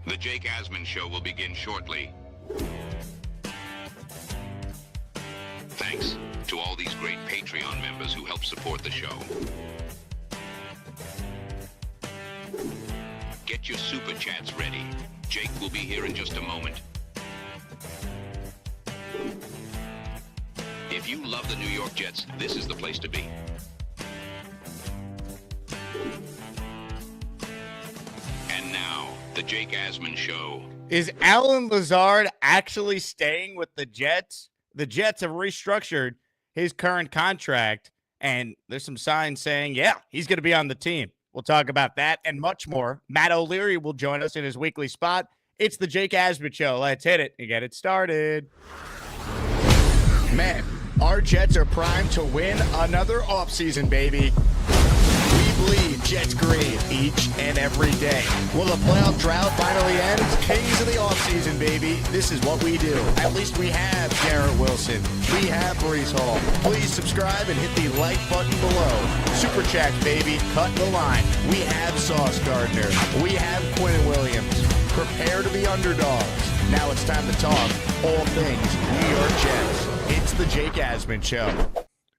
The Jake Asman Show will begin shortly. Thanks to all these great Patreon members who help support the show. Get your super chats ready. Jake will be here in just a moment. If you love the New York Jets, this is the place to be. And now, the Jake Asman Show. Is Allen Lazard actually staying with the Jets? The Jets have restructured his current contract, and there's some signs saying, yeah, he's going to be on the team. We'll talk about that and much more. Matt O'Leary will join us in his weekly spot. It's the Jake Asman Show. Let's hit it and get it started. Man, our Jets are primed to win another offseason, baby. We bleed Jets green each and every day. Will the playoff drought finally end? Kings of the offseason, baby. This is what we do. At least we have Garrett Wilson. We have Breece Hall. Please subscribe and hit the like button below. Super chat, baby. Cut the line. We have Sauce Gardner. We have Quinn Williams. Prepare to be underdogs. Now it's time to talk all things New York Jets. It's the Jake Asman Show.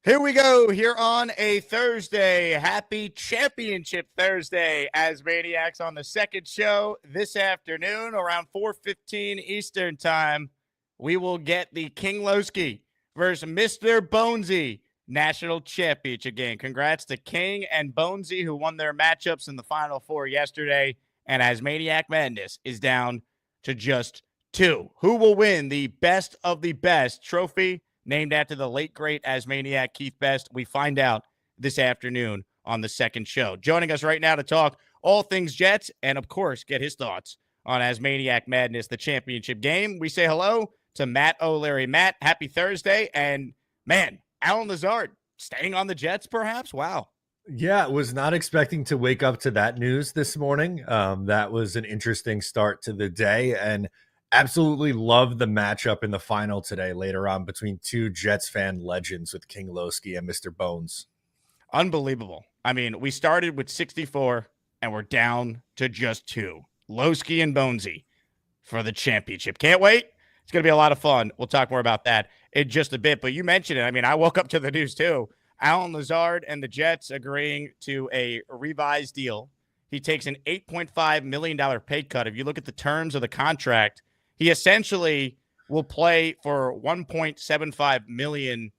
Here we go, here on a Thursday. Happy Championship Thursday, Asmaniacs on the second show this afternoon around 4:15 Eastern Time. We will get the King Loski versus Mr. Bonesy National Championship game. Congrats to King and Bonesy, who won their matchups in the Final Four yesterday. And Asmaniac Madness is down to just 2. Who will win the Best of the Best trophy, named after the late, great Asmaniac Keith Best? We find out this afternoon on the second show. Joining us right now to talk all things Jets and, of course, get his thoughts on Asmaniac Madness, the championship game. We say hello to Matt O'Leary. Matt, happy Thursday. And, man, Allen Lazard staying on the Jets, perhaps? Wow. Yeah, was not expecting to wake up to that news this morning. That was an interesting start to the day, and absolutely love the matchup in the final today later on between two Jets fan legends with King Loski and Mr. Bones. Unbelievable. I mean, we started with 64 and we're down to just 2. Loski and Bonesy for the championship. Can't wait. It's going to be a lot of fun. We'll talk more about that in just a bit. But you mentioned it. I mean, I woke up to the news too. Allen Lazard and the Jets agreeing to a revised deal. He takes an $8.5 million pay cut. If you look at the terms of the contract, he essentially will play for $1.75 million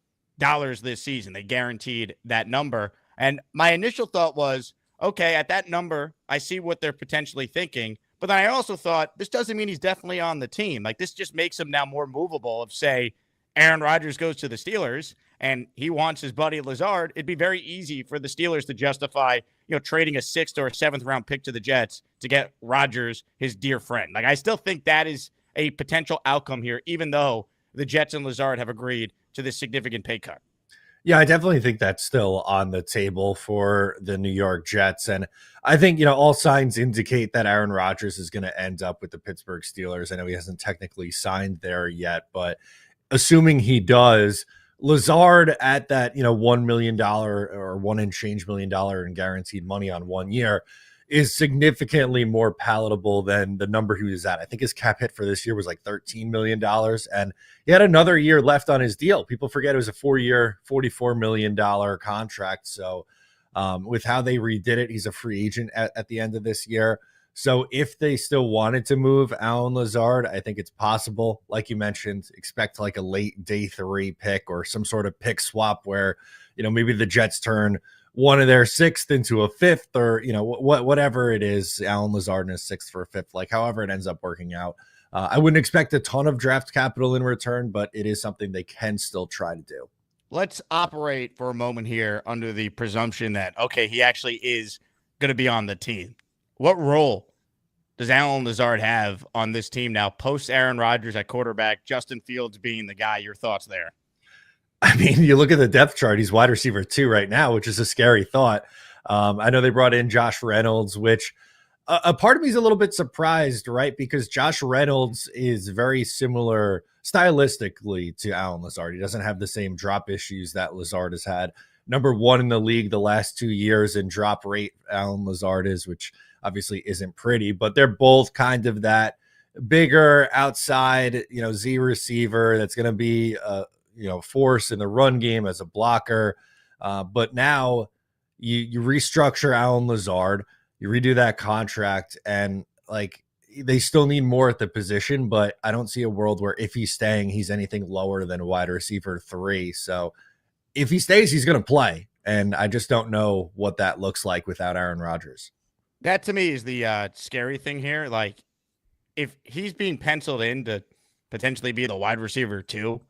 this season. They guaranteed that number. And my initial thought was, okay, at that number, I see what they're potentially thinking. But then I also thought, this doesn't mean he's definitely on the team. Like, this just makes him now more movable. If, say, Aaron Rodgers goes to the Steelers and he wants his buddy Lazard, it'd be very easy for the Steelers to justify, trading a 6th or a 7th round pick to the Jets to get Rodgers, his dear friend. Like, I still think that is a potential outcome here, even though the Jets and Lazard have agreed to this significant pay cut. Yeah, I definitely think that's still on the table for the New York Jets. And I think, all signs indicate that Aaron Rodgers is going to end up with the Pittsburgh Steelers. I know he hasn't technically signed there yet, but assuming he does, Lazard at that, $1 million or $1 and change million in guaranteed money on 1 year is significantly more palatable than the number he was at. I think his cap hit for this year was like $13 million, and he had another year left on his deal. People forget it was a 4-year, $44 million contract. So with how they redid it, he's a free agent at the end of this year. So if they still wanted to move Allen Lazard, I think it's possible. Like you mentioned, expect like a late day 3 pick or some sort of pick swap where, maybe the Jets turn one of their 6th into a 5th, or, whatever it is, Allen Lazard in a 6th for a 5th, like however it ends up working out. I wouldn't expect a ton of draft capital in return, but it is something they can still try to do. Let's operate for a moment here under the presumption that, okay, he actually is going to be on the team. What role does Allen Lazard have on this team now, post Aaron Rodgers at quarterback, Justin Fields being the guy? Your thoughts there? I mean, you look at the depth chart, he's wide receiver 2 right now, which is a scary thought. I know they brought in Josh Reynolds, which a part of me is a little bit surprised, right? Because Josh Reynolds is very similar stylistically to Allen Lazard. He doesn't have the same drop issues that Lazard has had. number one in the league the last 2 years in drop rate. Allen Lazard is, which obviously isn't pretty, but they're both kind of that bigger outside, Z receiver that's going to be force in the run game as a blocker. But now you restructure Allen Lazard, you redo that contract, and like they still need more at the position, but I don't see a world where if he's staying, he's anything lower than wide receiver 3. So if he stays, he's going to play. And I just don't know what that looks like without Aaron Rodgers. That to me is the scary thing here. Like, if he's being penciled in to potentially be the wide receiver 2,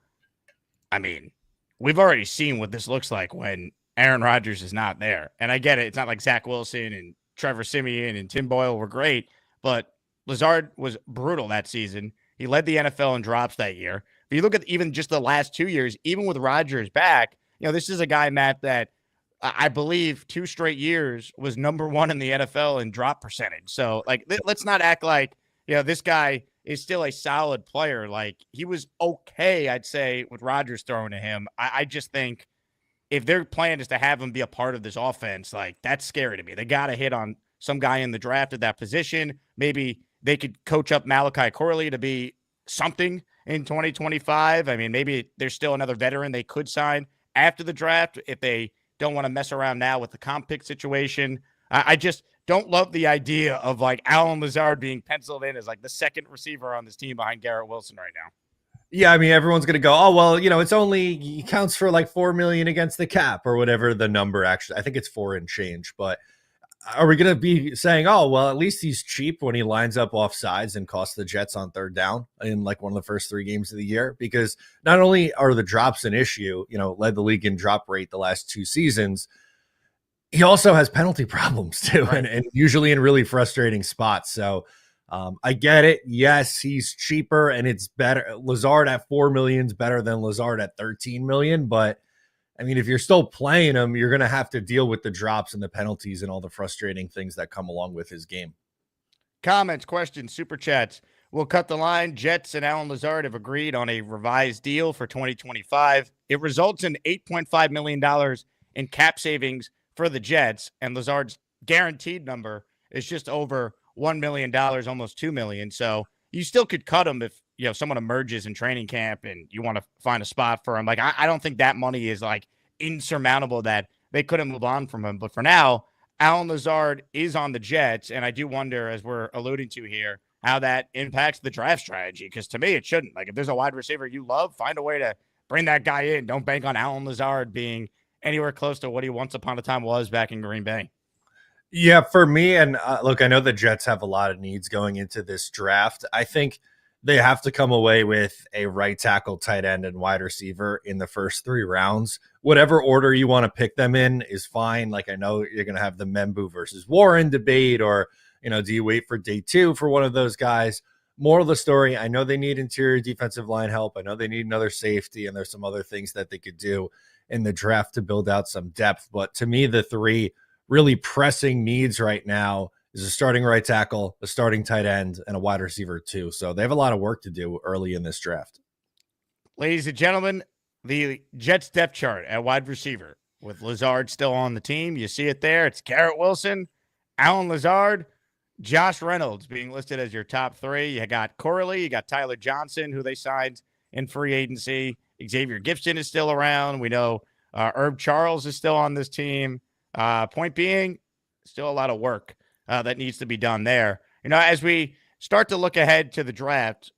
I mean, we've already seen what this looks like when Aaron Rodgers is not there. And I get it. It's not like Zach Wilson and Trevor Siemian and Tim Boyle were great, but Lazard was brutal that season. He led the NFL in drops that year. If you look at even just the last 2 years, even with Rodgers back, this is a guy, Matt, that I believe 2 straight years was number 1 in the NFL in drop percentage. So, like, let's not act like, this guy is still a solid player. Like, he was okay, I'd say, with Rodgers throwing to him. I just think if their plan is to have him be a part of this offense, like, that's scary to me. They got to hit on some guy in the draft at that position. Maybe they could coach up Malachi Corley to be something in 2025. I mean, maybe there's still another veteran they could sign after the draft if they don't want to mess around now with the comp pick situation. I just don't love the idea of like Allen Lazard being penciled in as like the second receiver on this team behind Garrett Wilson right now. Yeah, I mean, everyone's going to go, oh, well, it's only, he counts for like $4 million against the cap or whatever the number actually, I think it's 4 and change, but are we going to be saying, oh, well, at least he's cheap when he lines up off sides and costs the Jets on third down in like one of the first 3 games of the year? Because not only are the drops an issue, led the league in drop rate the last 2 seasons, he also has penalty problems too, right. and usually in really frustrating spots. So I get it. Yes, he's cheaper and it's better. Lazard at $4 million is better than Lazard at $13 million, but I mean, if you're still playing him, you're going to have to deal with the drops and the penalties and all the frustrating things that come along with his game. Comments, questions, super chats. We'll cut the line. Jets and Allen Lazard have agreed on a revised deal for 2025. It results in $8.5 million in cap savings for the Jets, and Lazard's guaranteed number is just over $1 million, almost $2 million. So you still could cut him if someone emerges in training camp and you want to find a spot for him. Like, I don't think that money is like insurmountable that they couldn't move on from him. But for now, Allen Lazard is on the Jets, and I do wonder, as we're alluding to here, how that impacts the draft strategy. Because to me, it shouldn't. Like, if there's a wide receiver you love, find a way to bring that guy in. Don't bank on Allen Lazard being anywhere close to what he once upon a time was back in Green Bay. Yeah, for me, and look, I know the Jets have a lot of needs going into this draft. I think they have to come away with a right tackle, tight end, and wide receiver in the first 3 rounds. Whatever order you want to pick them in is fine. Like, I know you're going to have the Membu versus Warren debate, or, do you wait for day 2 for one of those guys? Moral of the story, I know they need interior defensive line help. I know they need another safety, and there's some other things that they could do in the draft to build out some depth. But to me, the 3 really pressing needs right now is a starting right tackle, a starting tight end, and a wide receiver 2. So they have a lot of work to do early in this draft. Ladies and gentlemen, the Jets depth chart at wide receiver with Lazard still on the team. You see it there. It's Garrett Wilson, Allen Lazard, Josh Reynolds being listed as your top 3. You got Corley, you got Tyler Johnson, who they signed in free agency. Xavier Gibson is still around. We know Herb Charles is still on this team. Point being, still a lot of work that needs to be done there. As we start to look ahead to the draft,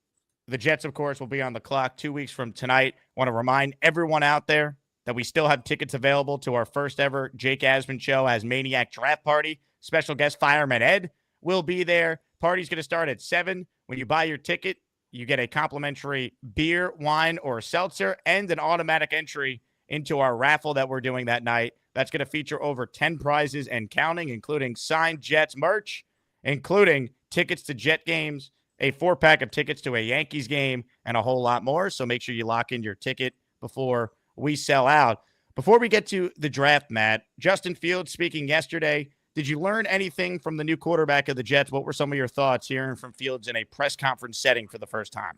the Jets, of course, will be on the clock 2 weeks from tonight. Want to remind everyone out there that we still have tickets available to our first ever Jake Asman Show as Maniac Draft Party. Special guest Fireman Ed will be there. Party's going to start at 7. When you buy your ticket, you get a complimentary beer, wine, or seltzer, and an automatic entry into our raffle that we're doing that night. That's going to feature over 10 prizes and counting, including signed Jets merch, including tickets to Jet games, a 4-pack of tickets to a Yankees game, and a whole lot more. So make sure you lock in your ticket before we sell out. Before we get to the draft, Matt, Justin Fields speaking yesterday. Did you learn anything from the new quarterback of the Jets? What were some of your thoughts hearing from Fields in a press conference setting for the first time?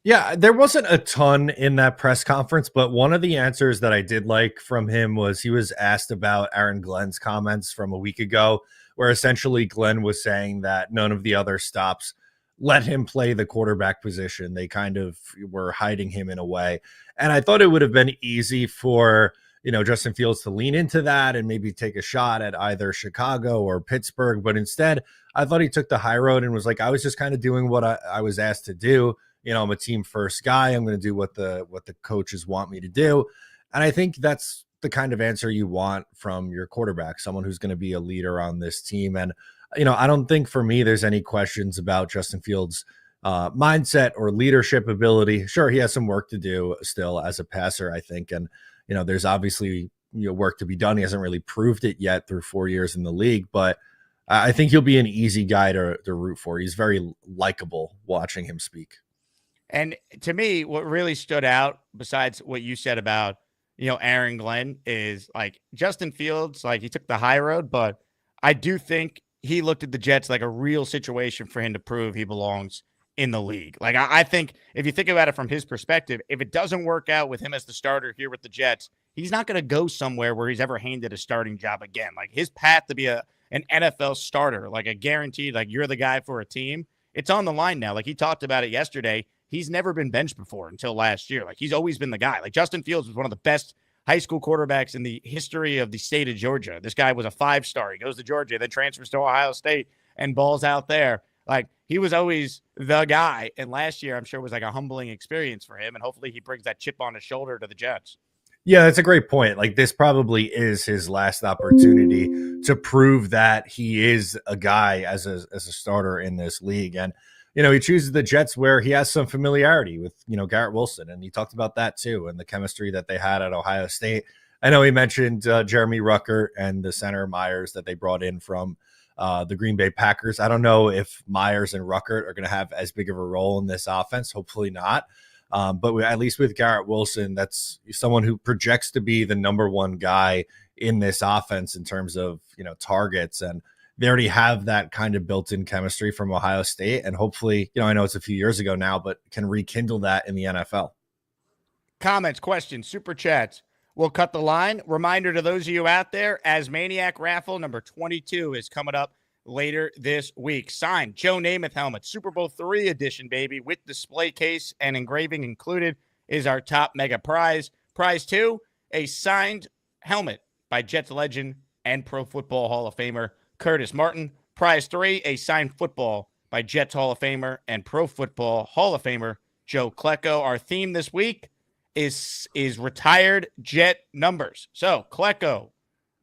Yeah, there wasn't a ton in that press conference, but one of the answers that I did like from him was he was asked about Aaron Glenn's comments from a week ago, where essentially Glenn was saying that none of the other stops let him play the quarterback position. They kind of were hiding him in a way. And I thought it would have been easy for, Justin Fields to lean into that and maybe take a shot at either Chicago or Pittsburgh. But instead, I thought he took the high road and was like, I was just kind of doing what I was asked to do. I'm a team first guy. I'm going to do what the coaches want me to do. And I think that's the kind of answer you want from your quarterback, someone who's going to be a leader on this team. And, I don't think for me, there's any questions about Justin Fields' mindset or leadership ability. Sure, he has some work to do still as a passer, I think. And, there's obviously work to be done. He hasn't really proved it yet through 4 years in the league, but I think he'll be an easy guy to root for. He's very likable watching him speak. And to me, what really stood out, besides what you said about, Aaron Glenn, is like Justin Fields, like he took the high road, but I do think he looked at the Jets like a real situation for him to prove he belongs in the league. Like I think if you think about it from his perspective, if it doesn't work out with him as the starter here with the Jets, he's not going to go somewhere where he's ever handed a starting job again. Like his path to be an NFL starter, like a guaranteed, like you're the guy for a team, it's on the line now. Like he talked about it yesterday. He's never been benched before until last year. Like he's always been the guy. Like Justin Fields was one of the best high school quarterbacks in the history of the state of Georgia. This guy was a 5-star. He goes to Georgia, then transfers to Ohio State and balls out there. Like he was always the guy. And last year, I'm sure was like a humbling experience for him. And hopefully he brings that chip on his shoulder to the Jets. Yeah, that's a great point. Like this probably is his last opportunity to prove that he is a guy as a starter in this league. And he chooses the Jets where he has some familiarity with, Garrett Wilson. And he talked about that too, and the chemistry that they had at Ohio State. I know he mentioned Jeremy Ruckert and the center Myers that they brought in from the Green Bay Packers. I don't know if Myers and Ruckert are going to have as big of a role in this offense. Hopefully not. But at least with Garrett Wilson, that's someone who projects to be the number one guy in this offense in terms of, targets. And they already have that kind of built-in chemistry from Ohio State. And hopefully, I know it's a few years ago now, but can rekindle that in the NFL. Comments, questions, super chats. We'll cut the line. Reminder to those of you out there, ASMANIAC Raffle number 22 is coming up later this week. Signed Joe Namath helmet, Super Bowl III edition, baby, with display case and engraving included is our top mega prize. Prize 2, a signed helmet by Jets legend and Pro Football Hall of Famer Curtis Martin. Prize 3, a signed football by Jets Hall of Famer and Pro Football Hall of Famer Joe Klecko. Our theme this week is retired Jet numbers. So Klecko,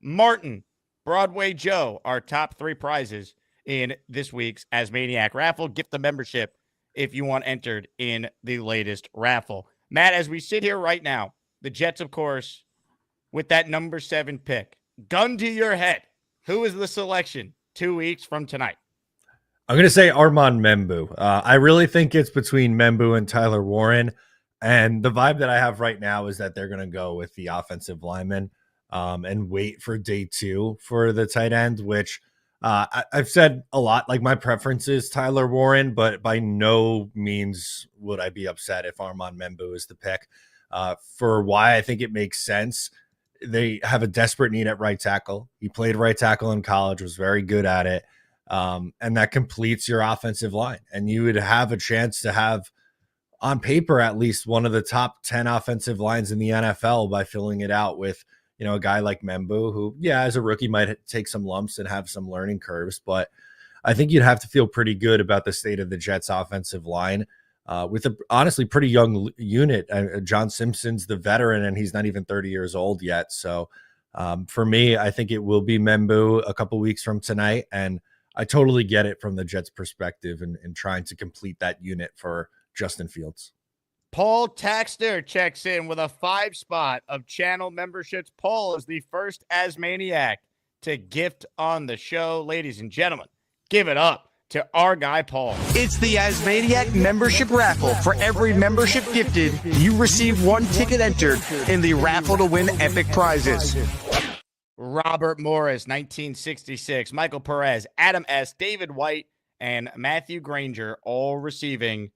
Martin, Broadway Joe, our top 3 prizes in this week's ASMANIAC Raffle. Gift the membership if you want entered in the latest raffle. Matt, as we sit here right now, the Jets, of course, with that number 7 pick, gun to your head, who is the selection 2 weeks from tonight? I'm going to say Armand Membou. I really think it's between Membou and Tyler Warren. And the vibe that I have right now is that they're going to go with the offensive lineman and wait for day 2 for the tight end, which I've said a lot. Like my preference is Tyler Warren, but by no means would I be upset if Armand Membou is the pick. For why I think it makes sense. They have a desperate need at right tackle. He played right tackle in college, was very good at it. And that completes your offensive line. And you would have a chance to have, on paper, at least one of the top 10 offensive lines in the NFL by filling it out with, a guy like Membou, who, as a rookie might take some lumps and have some learning curves. But I think you'd have to feel pretty good about the state of the Jets offensive line with a honestly pretty young unit. John Simpson's the veteran, and he's not even 30 years old yet. So for me, I think it will be Membou a couple weeks from tonight. And I totally get it from the Jets' perspective and trying to complete that unit for Justin Fields. Paul Taxter checks in with a 5 spot of channel memberships. Paul is the first ASMANIAC to gift on the show. Ladies and gentlemen, give it up to our guy, Paul. It's the ASMANIAC membership raffle. For every membership gifted, you receive 1 ticket entered in the raffle to win epic prizes. Robert Morris, 1966, Michael Perez, Adam S., David White, and Matthew Granger all receiving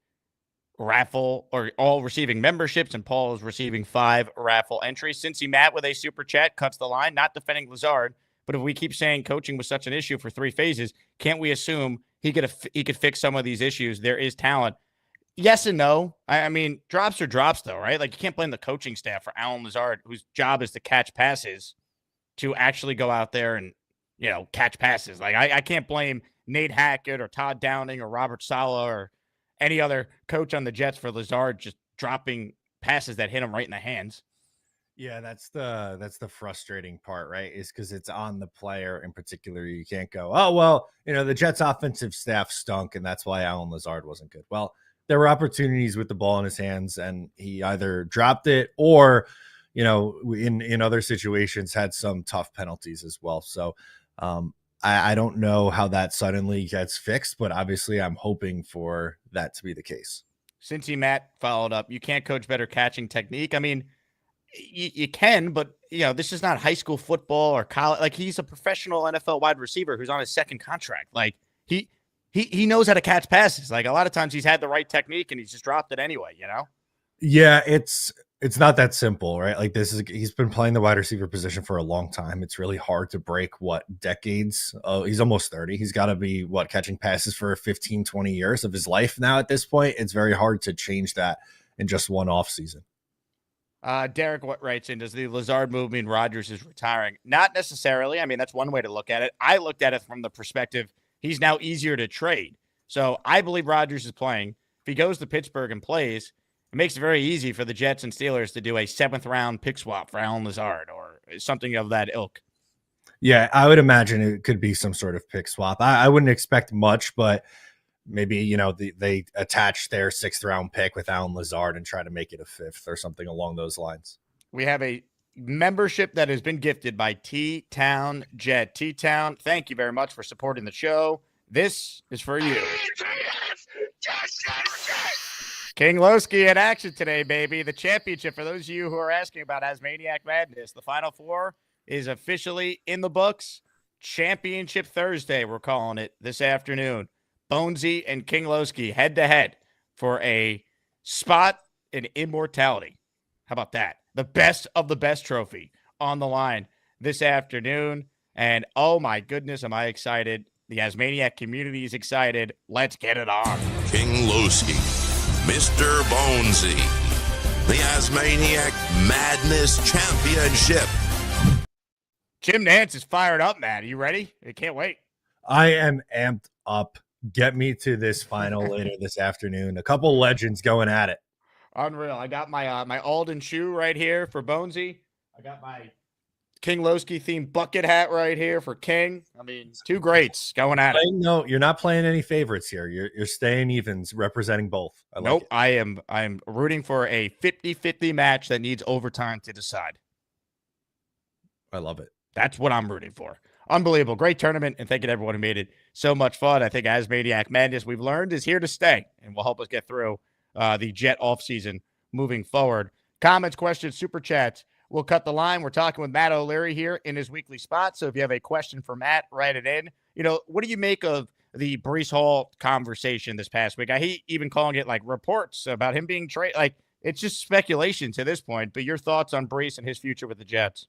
raffle or all receiving memberships, and Paul is receiving 5 raffle entries. Cincy Matt with a super chat cuts the line, not defending Lazard, but if we keep saying coaching was such an issue for 3 phases, can't we assume he could fix some of these issues? There is talent. Yes and no. I mean, drops are drops, though, right? Like, you can't blame the coaching staff for Allen Lazard, whose job is to catch passes, to actually go out there and, catch passes. Like, I can't blame Nate Hackett or Todd Downing or Robert Saleh or any other coach on the Jets for Lazard just dropping passes that hit him right in the hands. Yeah, that's the frustrating part, right? Is because it's on the player in particular. You can't go, oh, well, the Jets offensive staff stunk, and that's why Allen Lazard wasn't good. Well, there were opportunities with the ball in his hands, and he either dropped it or, in other situations had some tough penalties as well. So I don't know how that suddenly gets fixed, but obviously I'm hoping for that to be the case. Cincy Matt followed up. You can't coach better catching technique. I mean, you can, but this is not high school football or college. Like, he's a professional NFL wide receiver who's on his second contract. Like, he knows how to catch passes. Like, a lot of times he's had the right technique and he's just dropped it anyway, Yeah, it's not that simple, right? Like, he's been playing the wide receiver position for a long time. It's really hard to break decades. Oh, he's almost 30. He's got to be catching passes for 15, 20 years of his life now at this point. It's very hard to change that in just one off season. Derek writes in, does the Lazard move mean Rodgers is retiring? Not necessarily. I mean, that's one way to look at it. I looked at it from the perspective he's now easier to trade. So I believe Rodgers is playing. If he goes to Pittsburgh and plays, it makes it very easy for the Jets and Steelers to do a 7th-round pick swap for Allen Lazard or something of that ilk. Yeah, I would imagine it could be some sort of pick swap. I wouldn't expect much, but maybe, they attach their 6th-round pick with Allen Lazard and try to make it a 5th or something along those lines. We have a membership that has been gifted by T-Town Jet. T-Town, thank you very much for supporting the show. This is for you. King Loski in action today, baby. The championship, for those of you who are asking about ASMANIAC Madness, the Final Four is officially in the books. Championship Thursday, we're calling it this afternoon. Bonesy and King Loski head-to-head for a spot in immortality. How about that? The best of the best trophy on the line this afternoon. And, oh, my goodness, am I excited. The ASMANIAC community is excited. Let's get it on. King Loski, Mr. Bonesy, the ASMANIAC Madness Championship. Jim Nance is fired up, man. Are you ready? I can't wait. I am amped up. Get me to this final later this afternoon. A couple legends going at it. Unreal. I got my my Alden shoe right here for Bonesy. I got my King Loski themed bucket hat right here for King. I mean, 2 greats going at it. No, you're not playing any favorites here. You're staying evens, representing both. Nope. I am rooting for a 50-50 match that needs overtime to decide. I love it. That's what I'm rooting for. Unbelievable. Great tournament, and thank you to everyone who made it so much fun. I think ASMANIAC Madness, we've learned, is here to stay and will help us get through the Jet offseason moving forward. Comments, questions, super chats. We'll cut the line. We're talking with Matt O'Leary here in his weekly spot. So if you have a question for Matt, write it in. What do you make of the Breece Hall conversation this past week? I hate even calling it like reports about him being traded. Like, it's just speculation to this point. But your thoughts on Breece and his future with the Jets?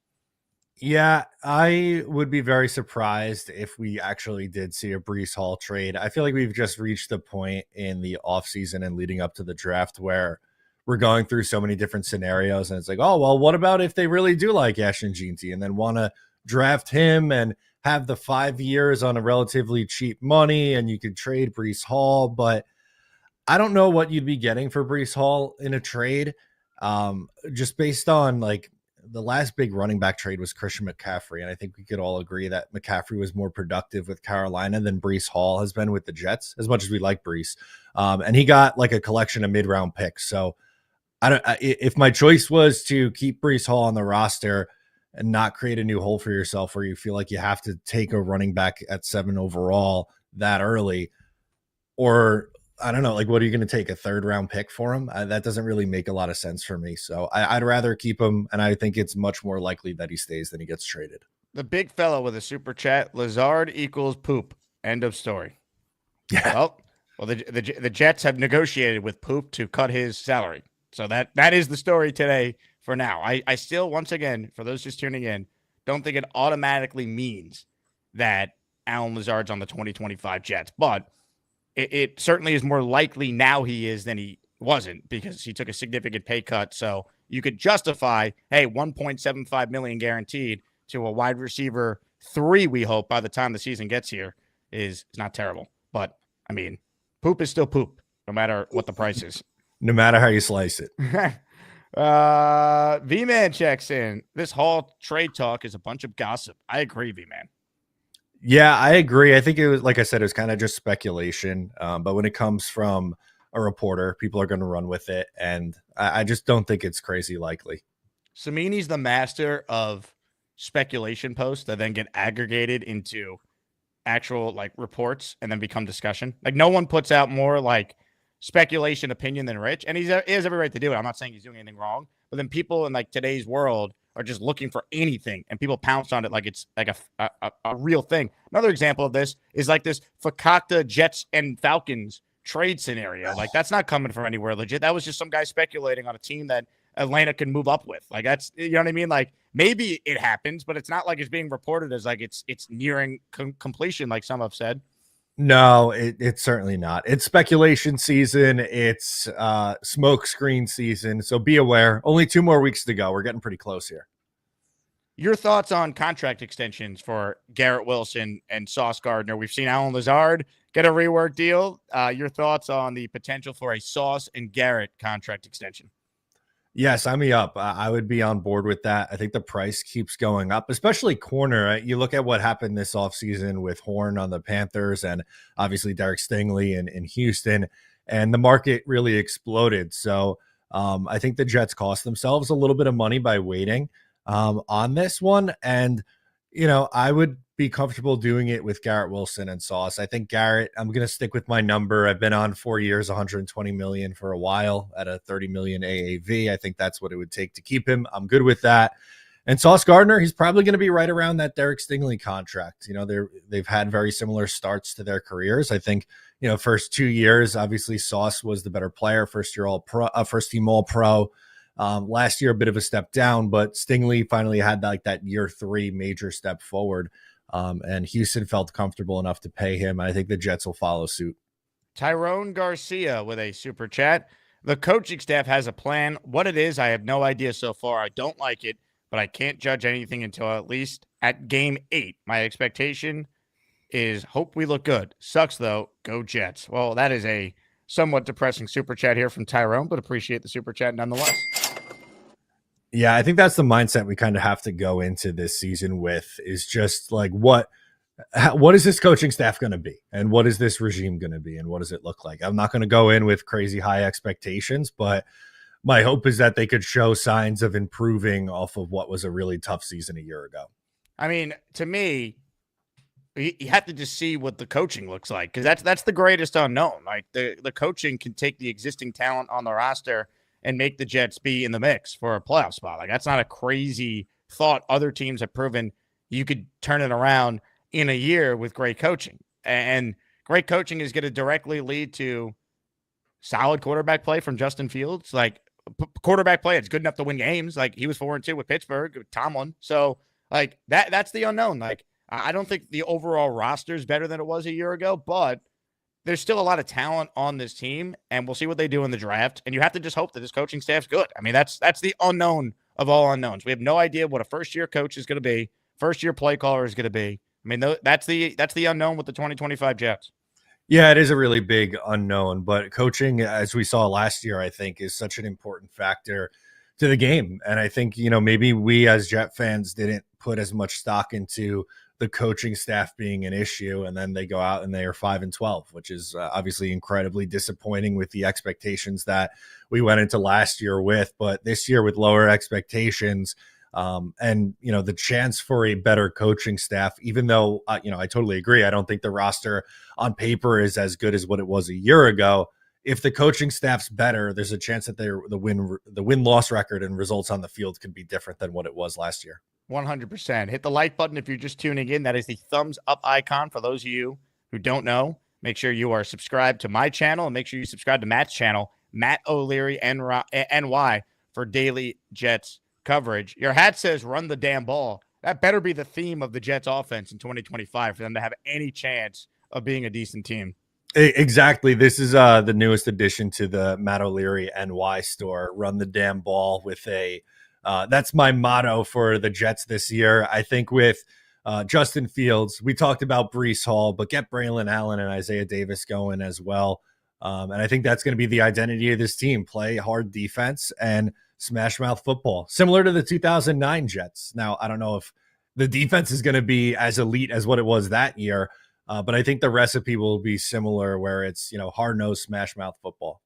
Yeah, I would be very surprised if we actually did see a Breece Hall trade. I feel like we've just reached the point in the offseason and leading up to the draft where we're going through so many different scenarios. And it's like, oh, well, what about if they really do like Ashton Jeanty and then want to draft him and have the 5 years on a relatively cheap money and you could trade Breece Hall? But I don't know what you'd be getting for Breece Hall in a trade. Just based on like, the last big running back trade was Christian McCaffrey, and I think we could all agree that McCaffrey was more productive with Carolina than Breece Hall has been with the Jets, as much as we like Breece. And he got like a collection of mid-round picks. So if my choice was to keep Breece Hall on the roster and not create a new hole for yourself where you feel like you have to take a running back at 7 overall that early, or I don't know, like, what are you going to take, a 3rd-round pick for him? That doesn't really make a lot of sense for me. So I'd rather keep him, and I think it's much more likely that he stays than he gets traded. The big fellow with a super chat, Lazard equals poop. End of story. Yeah. Well, the Jets have negotiated with Poop to cut his salary. So that is the story today for now. I still, once again, for those just tuning in, don't think it automatically means that Allen Lazard's on the 2025 Jets. But it certainly is more likely now he is than he wasn't, because he took a significant pay cut. So you could justify, hey, $1.75 million guaranteed to a wide receiver 3, we hope, by the time the season gets here, is not terrible. But, I mean, Poop is still Poop, no matter what the price is. No matter how you slice it. V-Man checks in. This Hall trade talk is a bunch of gossip. I agree, V-Man. Yeah, I agree. I think it was, like I said, it was kind of just speculation. But when it comes from a reporter, people are going to run with it. And I just don't think it's crazy likely. Samini's the master of speculation posts that then get aggregated into actual like reports and then become discussion. Like, no one puts out more like speculation opinion than Rich, and he has every right to do it. I'm not saying he's doing anything wrong, but then people in like today's world are just looking for anything, and people pounce on it like it's like a real thing. Another example of this is like this Fakakta Jets and Falcons trade scenario. Like, that's not coming from anywhere legit. That was just some guy speculating on a team that Atlanta can move up with. Like, that's, you know what I mean? Like, maybe it happens, but it's not like it's being reported as like it's nearing completion, like some have said. No, it's certainly not. It's speculation season. It's smoke screen season. So be aware. Only 2 more weeks to go. We're getting pretty close here. Your thoughts on contract extensions for Garrett Wilson and Sauce Gardner? We've seen Allen Lazard get a rework deal. Your thoughts on the potential for a Sauce and Garrett contract extension? Yeah, sign me up. I would be on board with that. I think the price keeps going up, especially corner. You look at what happened this offseason with Horn on the Panthers and obviously Derek Stingley in Houston, and the market really exploded. So I think the Jets cost themselves a little bit of money by waiting on this one. And, you know, I would be comfortable doing it with Garrett Wilson and Sauce. I think Garrett, I'm going to stick with my number. I've been on 4 years, 120 million for a while at a 30 million AAV. I think that's what it would take to keep him. I'm good with that. And Sauce Gardner, he's probably going to be right around that Derek Stingley contract. You know, they've had very similar starts to their careers. I think, you know, first 2 years, obviously Sauce was the better player, first team all pro. Last year, a bit of a step down, but Stingley finally had like that year 3 major step forward. And Houston felt comfortable enough to pay him. I think the Jets will follow suit. Tyrone Garcia with a super chat. The coaching staff has a plan. What it is, I have no idea so far. I don't like it, but I can't judge anything until at least at game 8. My expectation is hope we look good. Sucks though. Go Jets. Well, that is a somewhat depressing super chat here from Tyrone, but appreciate the super chat nonetheless. Yeah, I think that's the mindset we kind of have to go into this season with, is just like, what is this coaching staff going to be? And what is this regime going to be? And what does it look like? I'm not going to go in with crazy high expectations, but my hope is that they could show signs of improving off of what was a really tough season a year ago. I mean, to me, you have to just see what the coaching looks like, because that's the greatest unknown. Like, the coaching can take the existing talent on the roster and make the Jets be in the mix for a playoff spot. Like, that's not a crazy thought. Other teams have proven you could turn it around in a year with great coaching. And great coaching is going to directly lead to solid quarterback play from Justin Fields. Like, quarterback play, it's good enough to win games. Like, he was 4-2 with Pittsburgh, with Tomlin. So, like, that's the unknown. Like, I don't think the overall roster is better than it was a year ago, but there's still a lot of talent on this team, and we'll see what they do in the draft. And you have to just hope that this coaching staff's good. I mean, that's the unknown of all unknowns. We have no idea what a first-year coach is going to be, first-year play caller is going to be. I mean, that's the unknown with the 2025 Jets. Yeah, it is a really big unknown, but coaching, as we saw last year, I think is such an important factor to the game. And I think, you know, maybe we as Jet fans didn't put as much stock into the coaching staff being an issue, and then they go out and they are 5-12, which is obviously incredibly disappointing with the expectations that we went into last year with. But this year with lower expectations, and, you know, the chance for a better coaching staff, even though, you know, I totally agree. I don't think the roster on paper is as good as what it was a year ago. If the coaching staff's better, there's a chance that the win-loss record and results on the field could be different than what it was last year. 100%. Hit the like button if you're just tuning in. That is the thumbs up icon for those of you who don't know. make sure you are subscribed to my channel and make sure you subscribe to Matt's channel, Matt O'Leary NY, for daily Jets coverage. Your hat says run the damn ball. That better be the theme of the Jets offense in 2025 for them to have any chance of being a decent team. Exactly. This is the newest addition to the Matt O'Leary NY store. Run the damn ball with a that's my motto for the Jets this year. I think with Justin Fields, we talked about Breece Hall, but get Braylon Allen and Isaiah Davis going as well. And I think that's going to be the identity of this team. Play hard defense and smash mouth football, similar to the 2009 Jets. Now, I don't know if the defense is going to be as elite as what it was that year, but I think the recipe will be similar where it's, hard-nosed smash mouth football.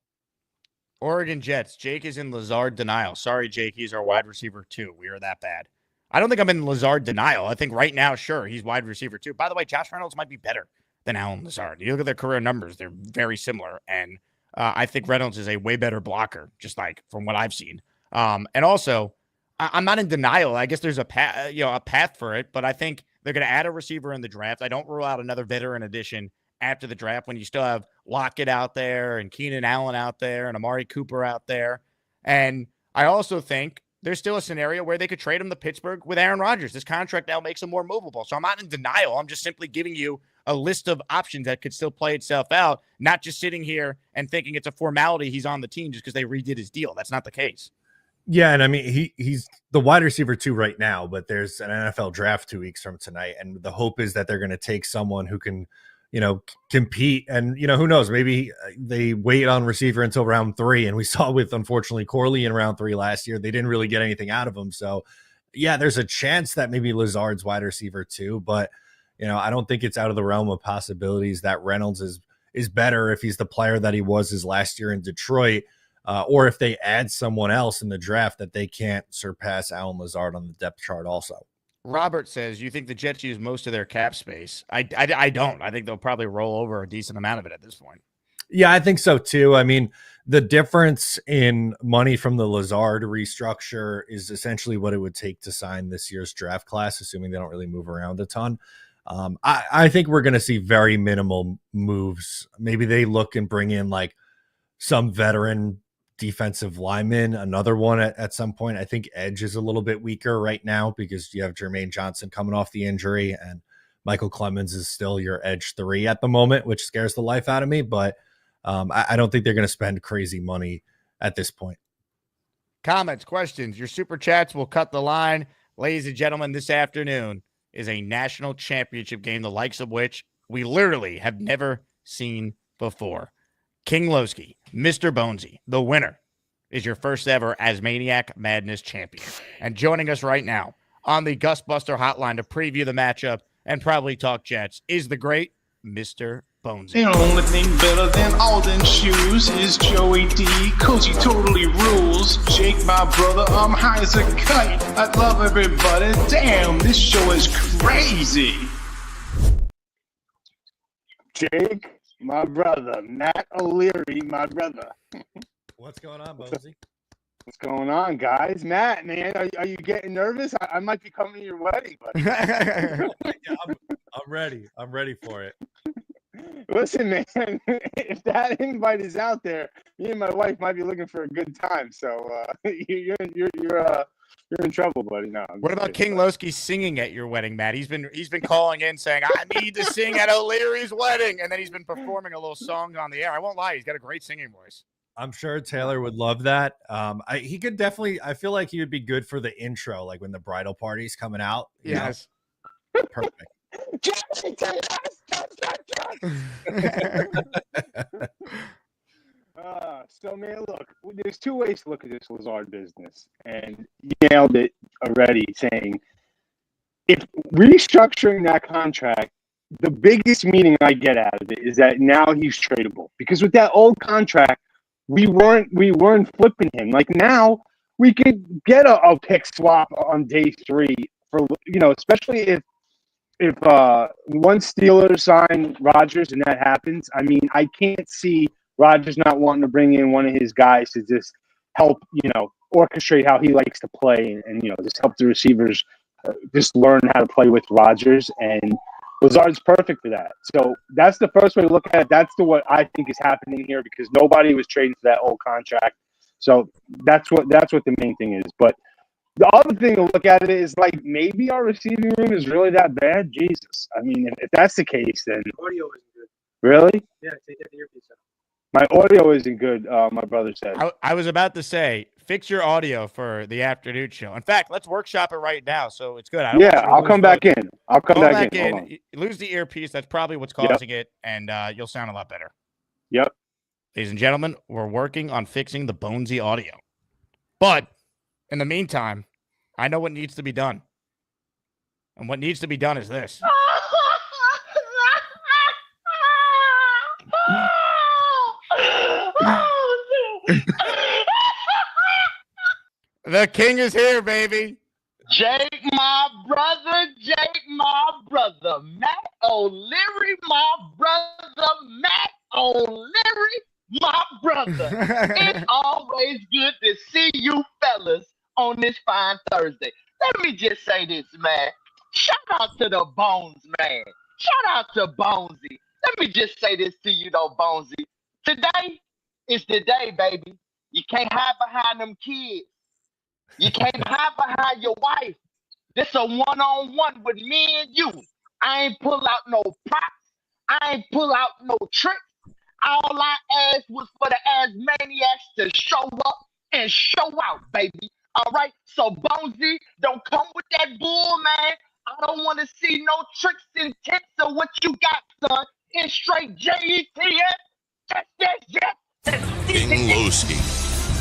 Oregon Jets. Jake is in Lazard denial. Sorry, Jake. He's our wide receiver too. We are that bad. I don't think I'm in Lazard denial. I think right now, sure, he's wide receiver too. By the way, Josh Reynolds might be better than Allen Lazard. You look at their career numbers, they're very similar. And I think Reynolds is a way better blocker, just like from what I've seen. And also, I'm not in denial. I guess there's a path for it, but I think they're going to add a receiver in the draft. I don't rule out another veteran addition after the draft when you still have Lockett out there and Keenan Allen out there and Amari Cooper out there. And I also think there's still a scenario where they could trade him to Pittsburgh with Aaron Rodgers. This contract now makes him more movable. So I'm not in denial. I'm just simply giving you a list of options that could still play itself out, not just sitting here and thinking it's a formality he's on the team just because they redid his deal. That's not the case. Yeah, and I mean, he's the wide receiver 2 right now, but there's an NFL draft 2 weeks from tonight, and the hope is that they're going to take someone who can, compete. And, who knows, maybe they wait on receiver until round 3, and we saw with, unfortunately, Corley in round 3 last year, they didn't really get anything out of him. So, yeah, there's a chance that maybe Lazard's wide receiver 2, but, I don't think it's out of the realm of possibilities that Reynolds is better if he's the player that he was his last year in Detroit. Or if they add someone else in the draft that they can't surpass Allen Lazard on the depth chart also. Robert says, you think the Jets use most of their cap space? I don't. I think they'll probably roll over a decent amount of it at this point. Yeah, I think so too. I mean, the difference in money from the Lazard restructure is essentially what it would take to sign this year's draft class, assuming they don't really move around a ton. I think we're going to see very minimal moves. Maybe they look and bring in like some veteran defensive lineman, another one at some point. I think edge is a little bit weaker right now because you have Jermaine Johnson coming off the injury and Michael Clemens is still your edge 3 at the moment, which scares the life out of me. But I don't think they're going to spend crazy money at this point. Comments, questions, your super chats will cut the line. Ladies and gentlemen, this afternoon is a national championship game, the likes of which we literally have never seen before. King Loski, Mr. Bonesy, the winner, is your first ever ASMANIAC Madness champion. And joining us right now on the Gusbuster hotline to preview the matchup and probably talk Jets is the great Mr. Bonesy. The only thing better than all them shoes is Joey D, cause he totally rules. Jake, my brother, I'm high as a kite. I love everybody. Damn, this show is crazy. Jake, my brother. Matt O'Leary, my brother. What's going on, Bonesy? What's going on, guys? Matt, man, are you getting nervous? I might be coming to your wedding, buddy. Yeah, I'm ready. I'm ready for it. Listen, man, if that invite is out there, me and my wife might be looking for a good time. So you're in trouble, buddy. No. What about King Loski singing at your wedding, Matt? He's been calling in saying, I need to sing at O'Leary's wedding. And then he's been performing a little song on the air. I won't lie. He's got a great singing voice. I'm sure Taylor would love that. He could definitely, I feel like he would be good for the intro, like when the bridal party's coming out. Yes. Perfect. So, man, look, there's 2 ways to look at this Lazard business. And you nailed it already, saying if restructuring that contract, the biggest meaning I get out of it is that now he's tradable. Because with that old contract, we weren't flipping him. Like now we could get a pick swap on day 3 for, especially if one Steeler sign Rodgers and that happens. I mean, I can't see Rodgers not wanting to bring in one of his guys to just help, orchestrate how he likes to play and just help the receivers just learn how to play with Rodgers. And Lazard's perfect for that. So that's the first way to look at it. That's what I think is happening here because nobody was trading for that old contract. So that's what the main thing is. But the other thing to look at it is like maybe our receiving room is really that bad. Jesus, I mean, if that's the case, then Audio isn't good. really, Yeah, take that earpiece out. my audio isn't good. My brother said. I was about to say, fix your audio for the afternoon show. In fact, let's workshop it right now, so it's good. I don't want you to I'll lose come back both. in. I'll come back in. Hold on. You lose the earpiece. That's probably what's causing it, and you'll sound a lot better. Yep. Ladies and gentlemen, we're working on fixing the Bonesy audio. But in the meantime, I know what needs to be done. And what needs to be done is this. The king is here, baby. Jake, my brother, Matt O'Leary, my brother, Matt O'Leary, my brother. It's always good to see you fellas on this fine Thursday. Let me just say this, man. Shout out to the Bones, man. Shout out to Bonesy. Let me just say this to you, though, Bonesy. Today is the day, baby. You can't hide behind them kids. You can't hide behind your wife. This a one-on-one with me and you. I ain't pull out no props. I ain't pull out no tricks. All I asked was for the Asmaniacs to show up and show out, baby. All right? So, Bonesy, don't come with that bull, man. I don't want to see no tricks and tips of what you got, son. It's straight JETS. King Loski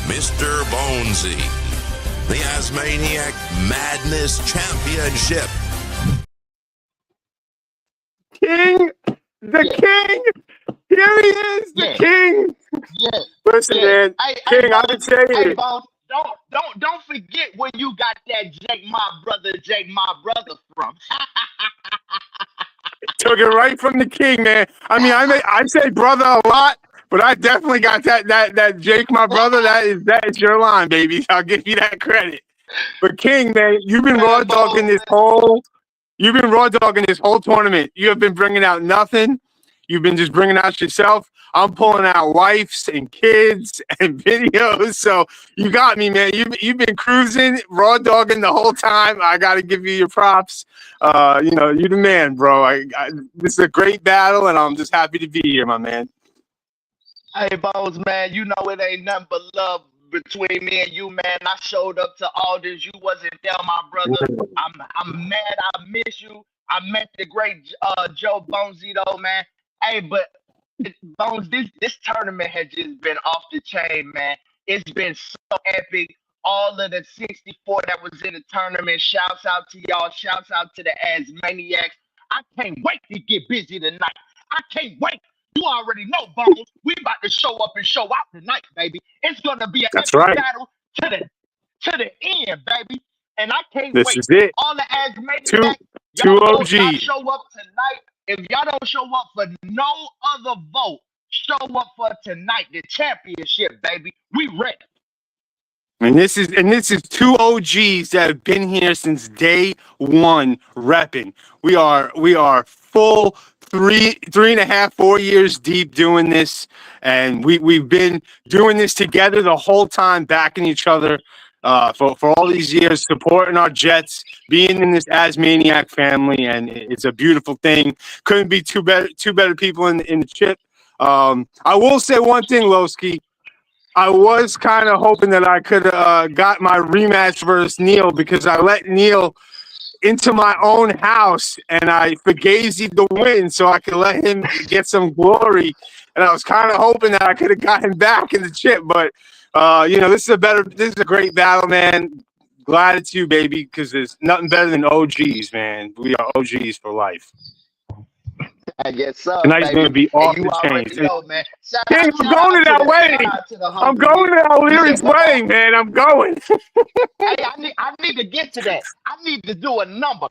Mr. Bonesy, the ASMANIAC Madness Championship. King, King, here he is, the King. Yeah. Listen, man, King, I've been saying it. Bones, don't forget where you got that Jake my brother from. Took it right from the King, man. I mean, I say brother a lot, but I definitely got that Jake my brother. That is your line, baby. I'll give you that credit. But King, man, you've been raw dogging this whole tournament. You have been bringing out nothing. You've been just bringing out yourself. I'm pulling out wives and kids and videos. So you got me, man. You've been cruising, raw dogging the whole time. I got to give you your props. You're the man, bro. This is a great battle, and I'm just happy to be here, my man. Hey, Bones, man, you know it ain't nothing but love between me and you, man. I showed up to all this. You wasn't there, my brother. I'm mad. I miss you. I met the great Joe Bonesy, though, man. Hey, but Bones, this tournament has just been off the chain, man. It's been so epic. All of the 64 that was in the tournament, shouts out to y'all. Shouts out to the Asmaniacs. I can't wait to get busy tonight. I can't wait. You already know, Bones. We about to show up and show out tonight, baby. It's gonna be an epic battle to the end, baby. And I can't wait. This is it. All the Asmaniacs, two OGs. Y'all show up tonight. If y'all don't show up for no other vote, show up for tonight, the championship, baby. We ready. And this is two OGs that have been here since day one repping. We are full 3.5, 4 years deep doing this, and we've been doing this together the whole time, backing each other for all these years, supporting our Jets, being in this Asmaniac family, and it's a beautiful thing. Couldn't be two better people in the chip. I will say one thing, Loski. I was kind of hoping that I could have got my rematch versus Neil because I let Neil into my own house and I fugazied the win so I could let him get some glory. And I was kind of hoping that I could have got him back in the chip. But, this is a great battle, man. Glad it's you, baby, because there's nothing better than OGs, man. We are OGs for life. I guess so. Tonight's going to be off the chain. King, I'm going to that wedding. I'm going to O'Leary's wedding, man. I'm going. Hey, I need to get to that. I need to do a number.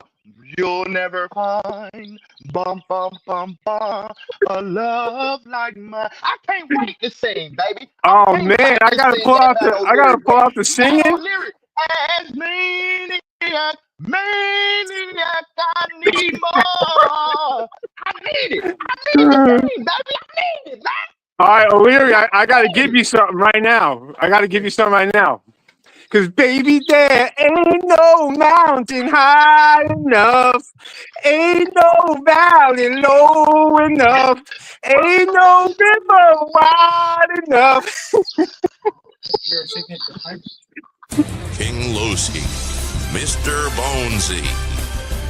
You'll never find bum bum bum bum a love like mine. I can't wait to sing, baby. Oh man, I gotta pull out the singing. Maniac, I need more. win the game, baby. I need it, man. All right, O'Leary, I got to give you something right now. Because, baby, there ain't no mountain high enough. Ain't no valley low enough. Ain't no river wide enough. King Loski, Mr. Bonesy,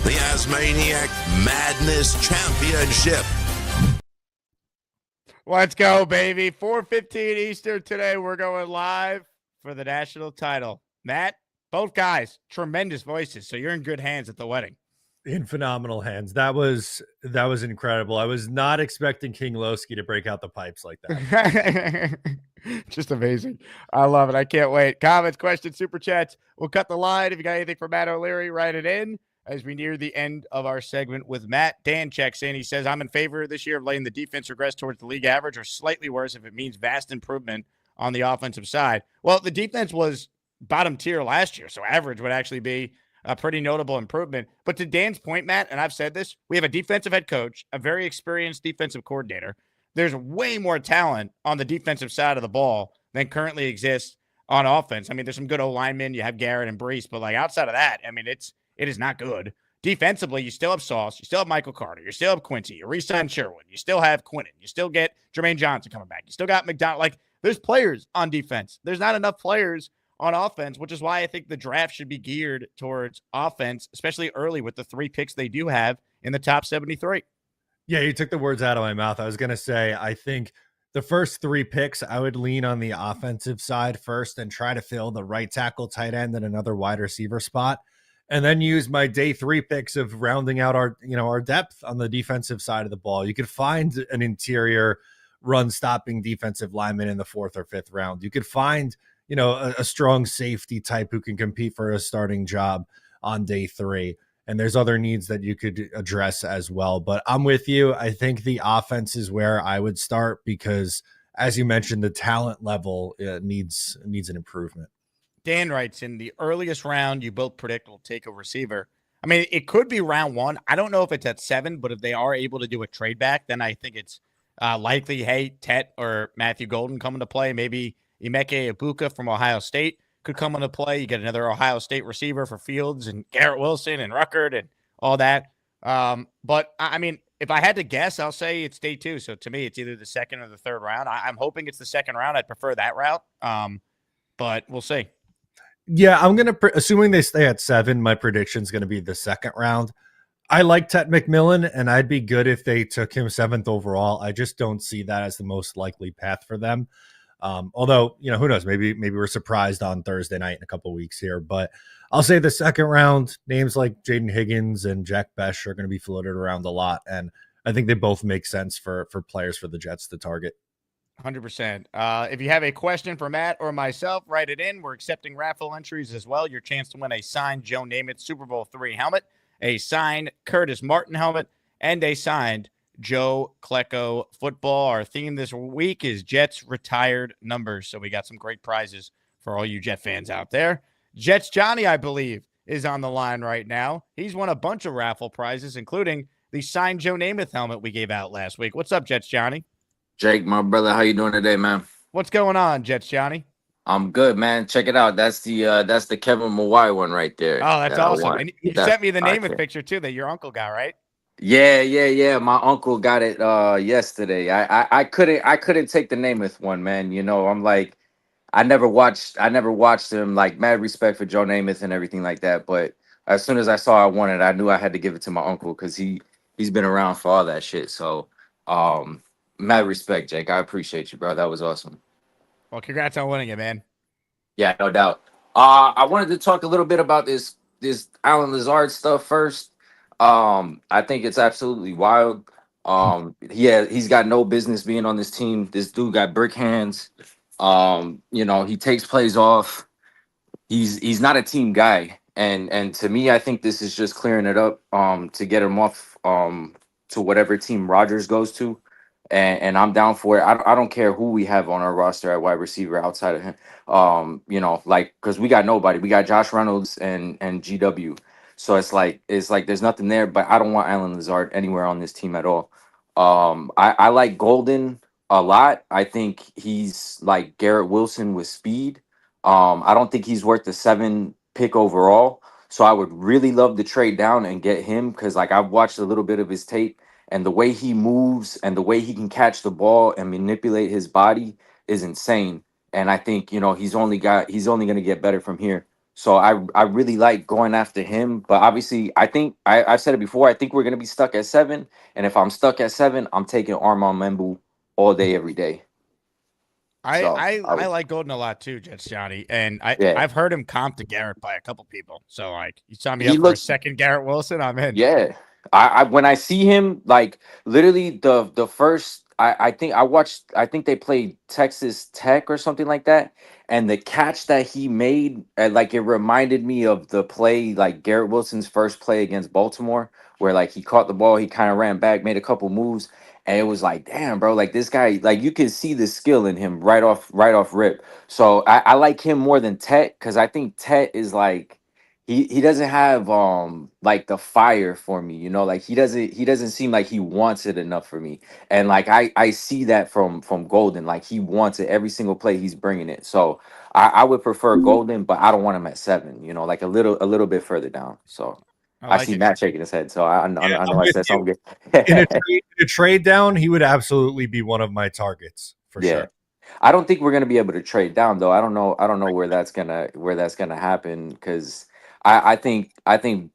the ASMANIAC Madness Championship. Let's go, baby. 4:15 Eastern today. We're going live for the national title. Matt, both guys, tremendous voices. So you're in good hands at the wedding. In phenomenal hands. That was incredible. I was not expecting King Loski to break out the pipes like that. Just amazing. I love it. I can't wait. Comments, questions, super chats. We'll cut the line. If you got anything for Matt O'Leary, write it in as we near the end of our segment with Matt. Dan checks in. He says, I'm in favor this year of letting the defense regress towards the league average or slightly worse if it means vast improvement on the offensive side. Well, the defense was bottom tier last year, so average would actually be a pretty notable improvement. But to Dan's point, Matt, and I've said this, we have a defensive head coach, a very experienced defensive coordinator. There's way more talent on the defensive side of the ball than currently exists on offense. I mean, there's some good O-linemen. You have Garrett and Breece, but like outside of that, I mean, it is not good. Defensively, you still have Sauce. You still have Michael Carter. You still have Quincy. You re-signed Sherwood. You still have Quinnen. You still get Jermaine Johnson coming back. You still got McDonald. Like, there's players on defense. There's not enough players on offense, which is why I think the draft should be geared towards offense, especially early with the 3 picks they do have in the top 73. Yeah, you took the words out of my mouth. I was going to say, I think the first 3 picks, I would lean on the offensive side first and try to fill the right tackle, tight end, and another wide receiver spot. And then use my day 3 picks of rounding out our depth on the defensive side of the ball. You could find an interior run stopping defensive lineman in the 4th or 5th round. You could find, a strong safety type who can compete for a starting job on day 3. And there's other needs that you could address as well. But I'm with you. I think the offense is where I would start because, as you mentioned, the talent level needs an improvement. Dan writes, in the earliest round, you both predict will take a receiver. I mean, it could be round 1. I don't know if it's at 7, but if they are able to do a trade back, then I think it's likely, hey, Tet or Matthew Golden come into play. Maybe Emeka Ibuka from Ohio State could come into play. You get another Ohio State receiver for Fields and Garrett Wilson and Ruckert and all that. But, I mean, if I had to guess, I'll say it's day 2. So, to me, it's either the 2nd or the 3rd round. I'm hoping it's the 2nd round. I'd prefer that route, but we'll see. Yeah, I'm going to, assuming they stay at 7, my prediction is going to be the 2nd round. I like Tet McMillan, and I'd be good if they took him 7th overall. I just don't see that as the most likely path for them. Although, who knows? Maybe we're surprised on Thursday night in a couple weeks here. But I'll say the 2nd round, names like Jaden Higgins and Jack Besh are going to be floated around a lot. And I think they both make sense for players for the Jets to target. 100%. If you have a question for Matt or myself, write it in. We're accepting raffle entries as well. Your chance to win a signed Joe Namath Super Bowl III helmet, a signed Curtis Martin helmet, and a signed Joe Klecko football. Our theme this week is Jets retired numbers. So we got some great prizes for all you Jet fans out there. Jets Johnny, I believe, is on the line right now. He's won a bunch of raffle prizes, including the signed Joe Namath helmet we gave out last week. What's up, Jets Johnny? Jake, my brother, how you doing today, man? What's going on, Jets Johnny? I'm good, man. Check it out. That's the Kevin Mawai one right there. Oh, that's awesome. And you sent me the Namath picture too that your uncle got, right? Yeah. My uncle got it yesterday. I couldn't take the Namath one, man. I'm like, I never watched him. Like, mad respect for Joe Namath and everything like that. But as soon as I saw I wanted, I knew I had to give it to my uncle because he's been around for all that shit. So mad respect, Jake. I appreciate you, bro. That was awesome. Well, congrats on winning it, man. Yeah, no doubt. I wanted to talk a little bit about this Allen Lazard stuff first. I think it's absolutely wild. He's got no business being on this team. This dude got brick hands. He takes plays off. He's not a team guy. And to me, I think this is just clearing it up to get him off to whatever team Rodgers goes to. And I'm down for it. I don't care who we have on our roster at wide receiver outside of him. Because we got nobody. We got Josh Reynolds and GW. So it's like there's nothing there. But I don't want Allen Lazard anywhere on this team at all. I like Golden a lot. I think he's like Garrett Wilson with speed. I don't think he's worth the 7 pick overall. So I would really love to trade down and get him because like I've watched a little bit of his tape and the way he moves and the way he can catch the ball and manipulate his body is insane. And I think, you know, he's only gonna get better from here. So I really like going after him. But obviously I think I've said it before, I think we're gonna be stuck at 7. And if I'm stuck at 7, I'm taking Armand Membu all day, every day. So I like Golden a lot too, Jets Johnny, and yeah, I've heard him comp to Garrett by a couple people. So like, you saw me he up for a looks second Garrett Wilson, I'm in. yeah. I when I see him, like literally the first I think I watched, I think they played Texas Tech or something like that. And the catch that he made, like it reminded me of the play, like Garrett Wilson's first play against Baltimore, where like he caught the ball, he kind of ran back, made a couple moves, and it was like, damn, bro, like this guy, like you can see the skill in him right off rip. So I like him more than Tet because I think Tet is like he doesn't have like the fire for me, you know, like he doesn't seem like he wants it enough for me. And like I see that from Golden, like he wants it every single play, he's bringing it. So I would prefer Golden, but I don't want him at 7, you know, like a little bit further down. So I I like see it. Matt shaking his head, so Yeah, I I'm know I with said you. something In good. a trade down, he would absolutely be one of my targets for Yeah. sure. I don't think we're gonna be able to trade down though. I don't know where that's gonna happen because I think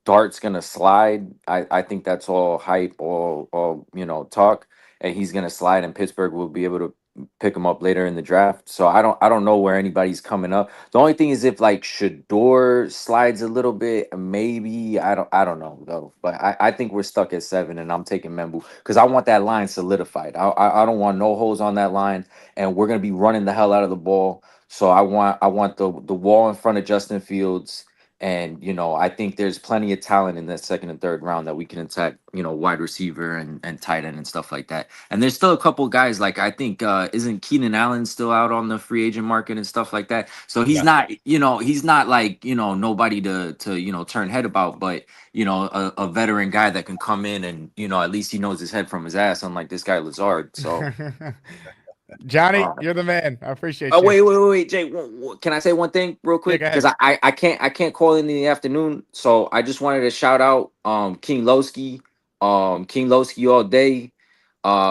Dart's gonna slide. I think that's all hype, all you know, talk, and he's gonna slide, and Pittsburgh will be able to pick him up later in the draft. So I don't know where anybody's coming up. The only thing is if like Shador slides a little bit, maybe I don't know though. But I think we're stuck at 7, and I'm taking Membu because I want that line solidified. I don't want no holes on that line, and we're gonna be running the hell out of the ball. So I want the wall in front of Justin Fields. And you know, I think there's plenty of talent in that second and third round that we can attack, you know, wide receiver and tight end and stuff like that. And there's still a couple guys like I think isn't Keenan Allen still out on the free agent market and stuff like that. So he's Yeah. not, you know, he's not like, you know, nobody to you know turn head about, but you know, a veteran guy that can come in and, you know, at least he knows his head from his ass, unlike this guy Lazard. So Johnny, uh, you're the man. I appreciate oh you. wait, Jay. Can I say one thing real Yeah, quick? go Because ahead. I can't call in the afternoon, so I just wanted to shout out King Loski all day.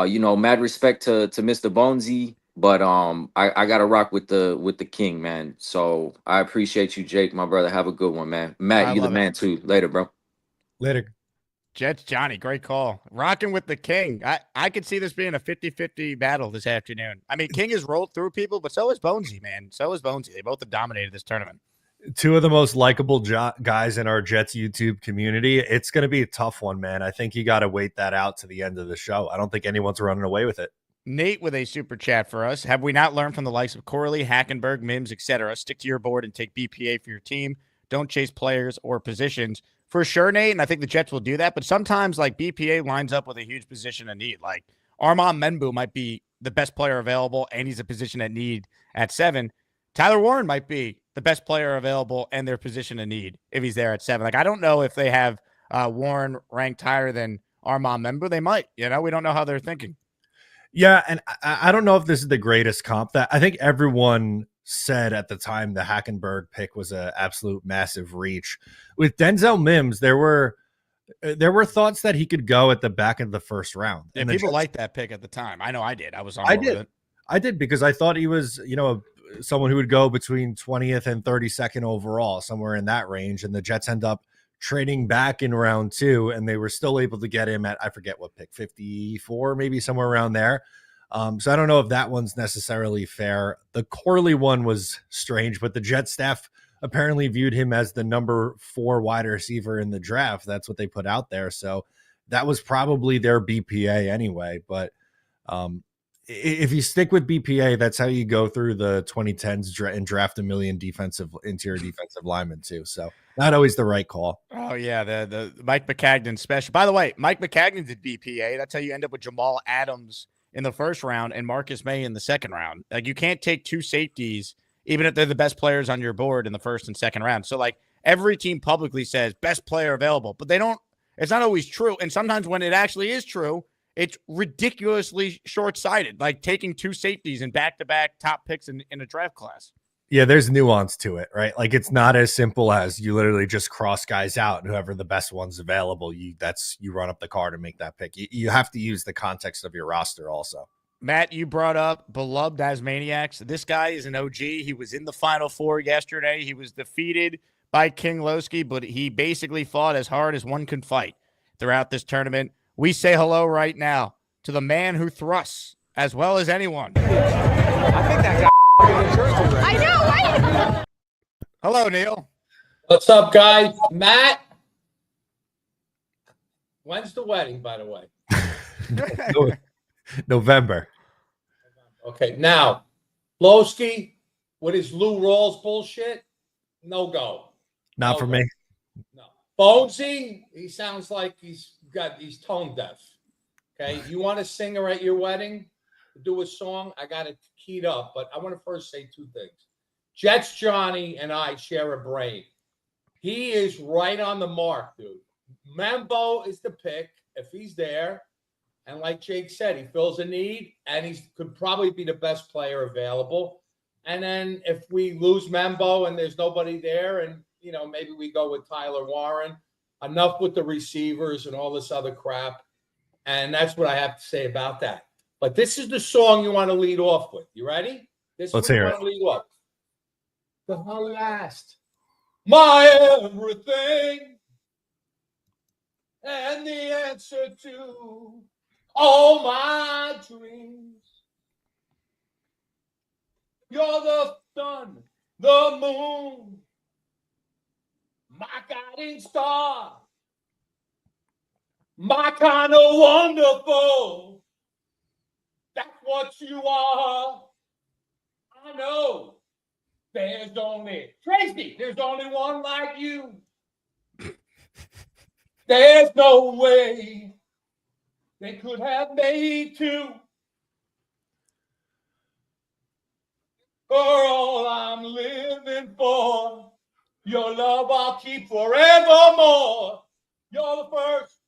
You know, mad respect to Mr. Bonesy, but I gotta rock with the king, man. So I appreciate you, Jake, my brother. Have a good one, man. Matt, I you the love it. man too. Later, bro. Later. Jets Johnny, great call. Rocking with the King. I could see this being a 50-50 battle this afternoon. I mean, King has rolled through people, but so is Bonesy, man. So is Bonesy. They both have dominated this tournament. Two of the most likable guys in our Jets YouTube community. It's going to be a tough one, man. I think you got to wait that out to the end of the show. I don't think anyone's running away with it. Nate with a super chat for us. Have we not learned from the likes of Corley, Hackenberg, Mims, etc.? Stick to your board and take BPA for your team. Don't chase players or positions. For sure, Nate, and I think the Jets will do that. But sometimes, like, BPA lines up with a huge position of need. Like, Armand Membu might be the best player available, and he's a position at need at 7. Tyler Warren might be the best player available and their position of need if he's there at 7. Like, I don't know if they have Warren ranked higher than Armand Membu. They might. You know, we don't know how they're thinking. Yeah, and I don't know if this is the greatest comp. That I think everyone said at the time the Hackenberg pick was an absolute massive reach. With Denzel Mims, there were thoughts that he could go at the back of the first round. And people liked that pick at the time. I know I did. I was on I board did. with it. I did because I thought he was, you know, someone who would go between 20th and 32nd overall, somewhere in that range. And the Jets end up trading back in round 2, and they were still able to get him at, I forget what pick, 54, maybe somewhere around there. So I don't know if that one's necessarily fair. The Corley one was strange, but the Jet staff apparently viewed him as the number 4 wide receiver in the draft. That's what they put out there. So that was probably their BPA anyway. But if you stick with BPA, that's how you go through the 2010s and draft a million interior defensive linemen too. So not always the right call. Oh yeah, the Mike McCagnon special. By the way, Mike McCagnon did BPA. That's how you end up with Jamal Adams in the first round and Marcus May in the second round. Like, you can't take 2 safeties, even if they're the best players on your board in the first and second round. So like, every team publicly says best player available, but they don't. It's not always true. And sometimes when it actually is true, It's ridiculously short-sighted, like taking 2 safeties and back-to-back top picks in a draft class. Yeah, there's nuance to it, right? Like it's not as simple as you literally just cross guys out and whoever the best one's available, you run up the card and make that pick. You have to use the context of your roster also. Matt, you brought up beloved Asmaniacs. This guy is an OG. He was in the Final Four yesterday. He was defeated by King Loski, but he basically fought as hard as one can fight throughout this tournament. We say hello right now to the man who thrusts as well as anyone. I think that guy I know, right? Hello, Neil. What's up, guys? Matt, when's the wedding, by the way? November. Okay, now, Loski with his Lou Rawls bullshit, no go. Not for me. No. Bonesy, he sounds like he's tone deaf. Okay, you want a singer at your wedding? Do a song? I got it keyed up, but I want to first say 2 things. Jets Johnny and I share a brain. He is right on the mark, dude. Membo is the pick if he's there. And like Jake said, he fills a need, and he could probably be the best player available. And then if we lose Membo and there's nobody there, and maybe we go with Tyler Warren, enough with the receivers and all this other crap. And that's what I have to say about that. But this is the song you want to lead off with. You ready? Let's hear it. Lead off. The last, my everything, and the answer to all my dreams. You're the sun, the moon, my guiding star, my kind of wonderful. That's what you are. I know there's only one like you. There's no way they could have made 2. For all I'm living for, your love I'll keep forevermore. You're the first,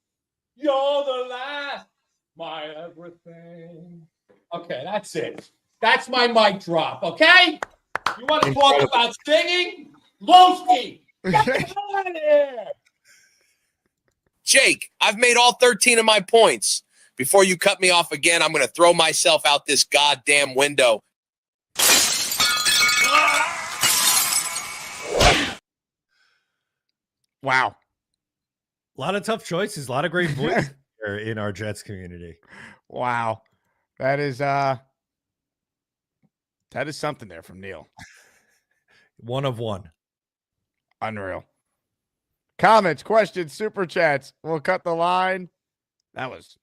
you're the last, my everything. Okay, that's it. That's my mic drop, okay? You want to talk about singing? Loski, get the hell out of here! Jake, I've made all 13 of my points. Before you cut me off again, I'm going to throw myself out this goddamn window. Wow. A lot of tough choices, a lot of great voices here in our Jets community. Wow. That is something there from Neil. One of one. Unreal. Comments, questions, super chats. We'll cut the line. That was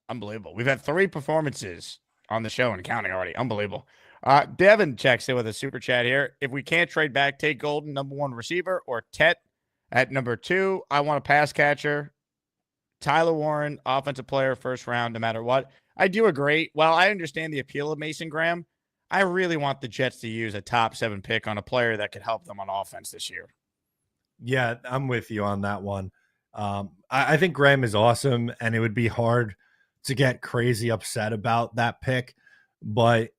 unbelievable. We've had 3 performances on the show and counting already. Unbelievable. Devin checks in with a super chat here. If we can't trade back, take Golden, number 1 receiver, or Tet at number 2. I want a pass catcher. Tyler Warren, offensive player, first round, no matter what. I do agree. While I understand the appeal of Mason Graham, I really want the Jets to use a top 7 pick on a player that could help them on offense this year. Yeah, I'm with you on that one. I think Graham is awesome, and it would be hard to get crazy upset about that pick. But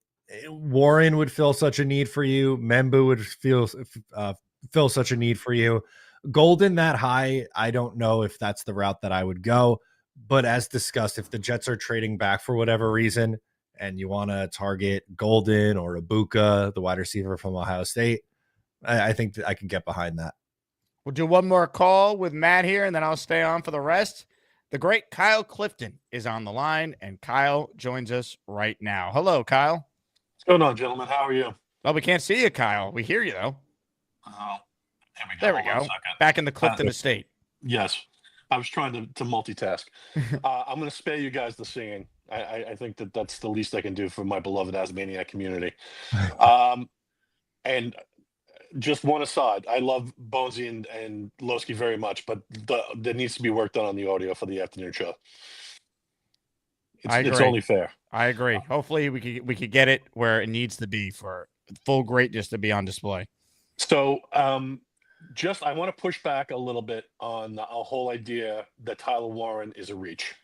Warren would fill such a need for you. Membu would fill such a need for you. Golden that high, I don't know if that's the route that I would go. But as discussed, if the Jets are trading back for whatever reason, and you want to target Golden or Ibuka, the wide receiver from Ohio State, I think that I can get behind that. We'll do one more call with Matt here, and then I'll stay on for the rest. The great Kyle Clifton is on the line, and Kyle joins us right now. Hello, Kyle. What's going on, gentlemen? How are you? Well, we can't see you, Kyle. We hear you, though. Oh, there we go. Back in the Clifton estate. Yes. I was trying to multitask. I'm going to spare you guys the singing. I think that's the least I can do for my beloved Asmaniac community. And just one aside, I love Bonesy and Loski very much, but there needs to be work done on the audio for the afternoon show. It's only fair. I agree. Hopefully we could get it where it needs to be for full greatness to be on display. So I want to push back a little bit on a whole idea that Tyler Warren is a reach.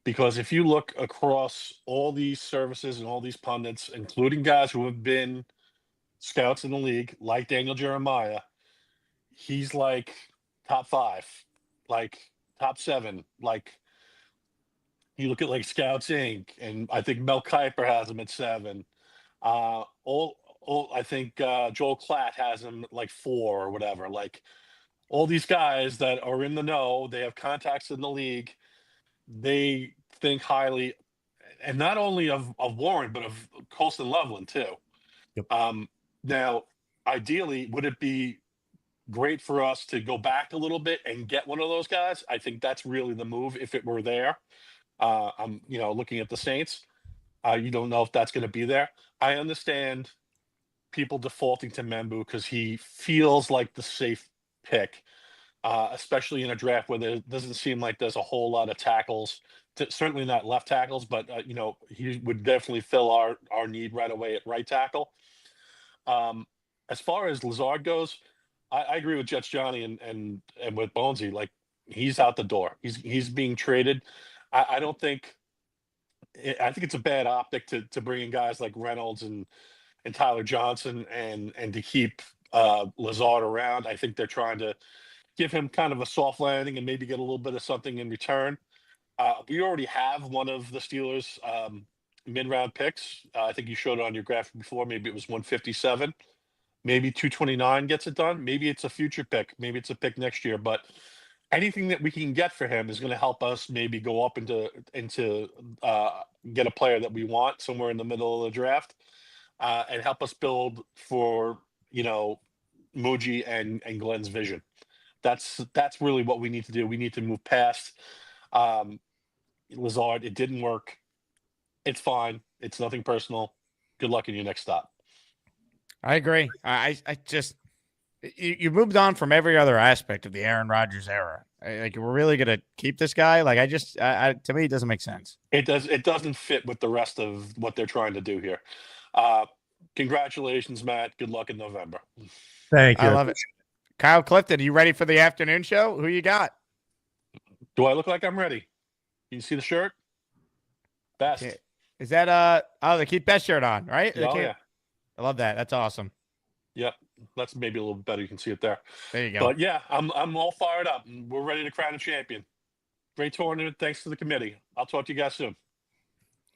Because if you look across all these services and all these pundits, including guys who have been scouts in the league, like Daniel Jeremiah, he's like top 5, like top 7. Like you look at like Scouts Inc. and I think Mel Kiper has him at 7. All I think Joel Klatt has him at like 4 or whatever. Like all these guys that are in the know, they have contacts in the league. They think highly, and not only of Warren, but of Colston Loveland too. Yep. Now, ideally, would it be great for us to go back a little bit and get one of those guys? I think that's really the move if it were there. I'm, looking at the Saints. You don't know if that's going to be there. I understand people defaulting to Membu because he feels like the safe pick, especially in a draft where there doesn't seem like there's a whole lot of tackles. Certainly not left tackles, but he would definitely fill our need right away at right tackle. As far as Lazard goes, I agree with Jets Johnny and with Bonesy. Like he's out the door. He's being traded. I don't think. I think it's a bad optic to bring in guys like Reynolds and Tyler Johnson and to keep Lazard around. I think they're trying to give him kind of a soft landing and maybe get a little bit of something in return. We already have one of the Steelers' mid-round picks. I think you showed it on your graphic before. Maybe it was 157. Maybe 229 gets it done. Maybe it's a future pick. Maybe it's a pick next year. But anything that we can get for him is going to help us maybe go up into get a player that we want somewhere in the middle of the draft and help us build for, Muji and Glenn's vision. That's really what we need to do. We need to move past Lazard. It didn't work. It's fine. It's nothing personal. Good luck in your next stop. I agree. I just you moved on from every other aspect of the Aaron Rodgers era. Like we're really gonna keep this guy? Like to me, it doesn't make sense. It does. It doesn't fit with the rest of what they're trying to do here. Congratulations, Matt. Good luck in November. Thank you. I love it. Kyle Clifton, are you ready for the afternoon show? Who you got? Do I look like I'm ready? You see the shirt? Best. Okay. Is that they keep Best shirt on, right? Oh, yeah. I love that. That's awesome. Yep. That's maybe a little bit better. You can see it there. There you go. But yeah, I'm all fired up. We're ready to crown a champion. Great tournament. Thanks to the committee. I'll talk to you guys soon.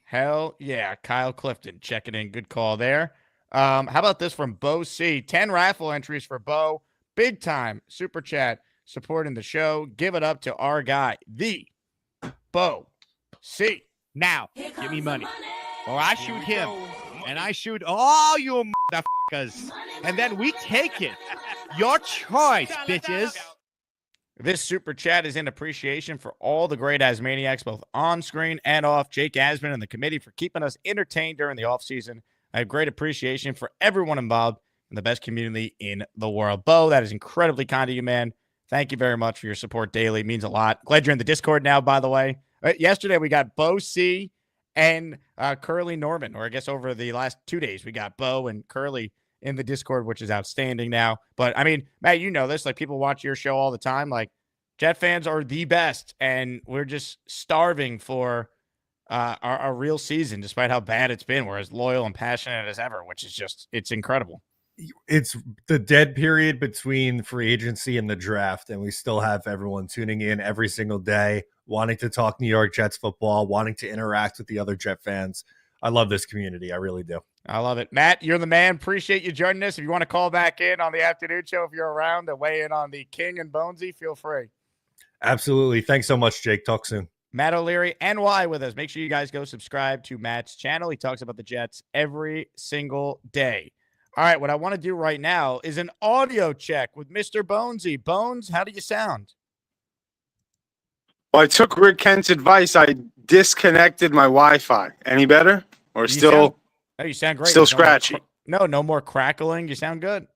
Hell yeah. Kyle Clifton checking in. Good call there. How about this from Bo C? 10 raffle entries for Bo. Big time super chat supporting the show. Give it up to our guy, the Bo C. Now, give me money. Or I shoot him. And I shoot all you motherfuckers. And then we take it. Your choice, bitches. This super chat is in appreciation for all the great Asmaniacs, both on screen and off. Jake Asman and the committee for keeping us entertained during the offseason. I have great appreciation for everyone involved in the best community in the world. Bo, that is incredibly kind of you, man. Thank you very much for your support daily. It means a lot. Glad you're in the Discord now, by the way. Yesterday, we got Bo C and Curly Norman, or I guess over the last 2 days, we got Bo and Curly in the Discord, which is outstanding now. But, I mean, Matt, you know this. Like, people watch your show all the time. Like, Jet fans are the best, and we're just starving for our real season, despite how bad it's been. We're as loyal and passionate as ever, which is just, it's incredible. It's the dead period between free agency and the draft, and we still have everyone tuning in every single day, wanting to talk New York Jets football, wanting to interact with the other Jet fans. I love this community. I really do. I love it. Matt, you're the man. Appreciate you joining us. If you want to call back in on the afternoon show, if you're around to weigh in on the King and Bonesy, feel free. Absolutely. Thanks so much, Jake. Talk soon. Matt O'Leary, NY with us. Make sure you guys go subscribe to Matt's channel. He talks about the Jets every single day. All right, what I want to do right now is an audio check with Mr. Bonesy. Bones, how do you sound? Well, I took Rick Kent's advice. I disconnected my Wi-Fi. Any better? Or You still? You sound great. Still There's no more scratchy. no more crackling. You sound good.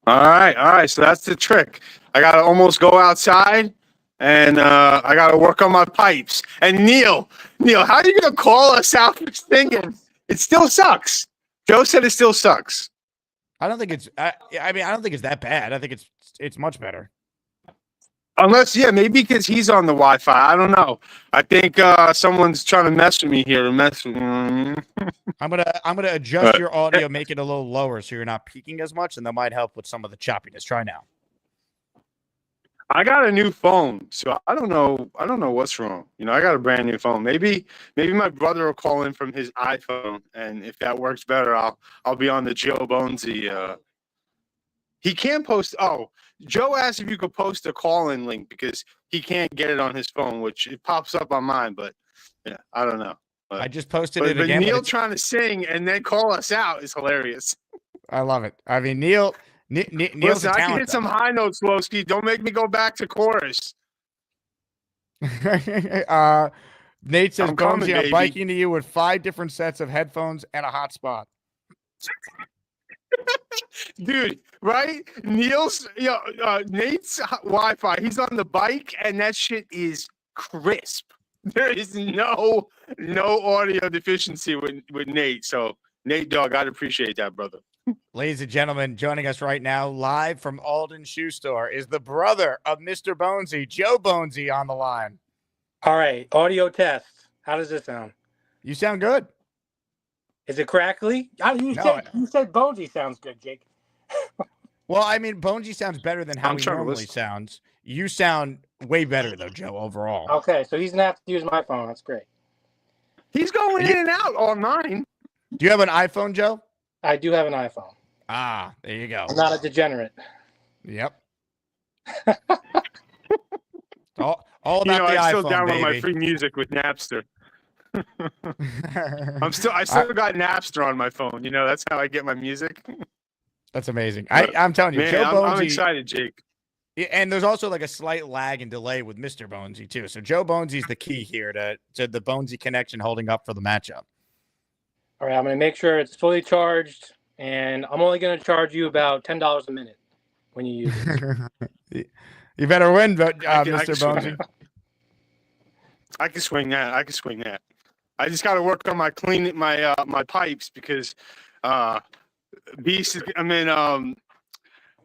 All right. So that's the trick. I gotta almost go outside, and I gotta work on my pipes. And Neil, how are you gonna call us out for singing? It still sucks. Joe said it still sucks. I don't think it's. I don't think it's that bad. I think it's much better. Unless, yeah, maybe because he's on the Wi-Fi. I don't know. I think someone's trying to mess with me here. I'm gonna adjust your audio, make it a little lower so you're not peaking as much, and that might help with some of the choppiness. Try now. I got a new phone, so I don't know. I don't know what's wrong. I got a brand new phone. Maybe my brother will call in from his iPhone, and if that works better, I'll be on the Joe Bonesy. He can't post. Oh, Joe asked if you could post a call-in link because he can't get it on his phone, which it pops up on mine. But yeah, I don't know. I just posted it but again. Neil trying to sing and then call us out is hilarious. I love it. I mean, Neil's Listen, a I can talent, hit some high notes, Loski. Don't make me go back to chorus. Nate says, Bonesy, I'm biking to you with 5 different sets of headphones and a hotspot. Dude, right? Nate's Wi-Fi. He's on the bike, and that shit is crisp. There is no audio deficiency with Nate. So, Nate, dog, I'd appreciate that, brother. Ladies and gentlemen, joining us right now, live from Alden Shoe Store, is the brother of Mr. Bonesy, Joe Bonesy, on the line. All right, audio test. How does this sound? You sound good. Is it crackly? You said Bonesy sounds good, Jake. Well, I mean, Bonesy sounds better than how he normally sounds. You sound way better, though, Joe, overall. Okay, so he's going to have to use my phone. That's great. He's going in and out on mine. Do you have an iPhone, Joe? I do have an iPhone. Ah, there you go. I'm not a degenerate. Yep. all about the I still iPhone, download my baby. free music with Napster. I still got Napster on my phone. That's how I get my music. That's amazing. I'm telling you, man, Joe Bonesy. I'm excited, Jake. And there's also like a slight lag and delay with Mr. Bonesy too. So Joe Bonesy's the key here to the Bonesy connection holding up for the matchup. All right, I'm going to make sure it's fully charged, and I'm only going to charge you about $10 a minute when you use it. You better win, Mr. Bonesy. I can swing that. I just got to work on my my pipes because Beast is.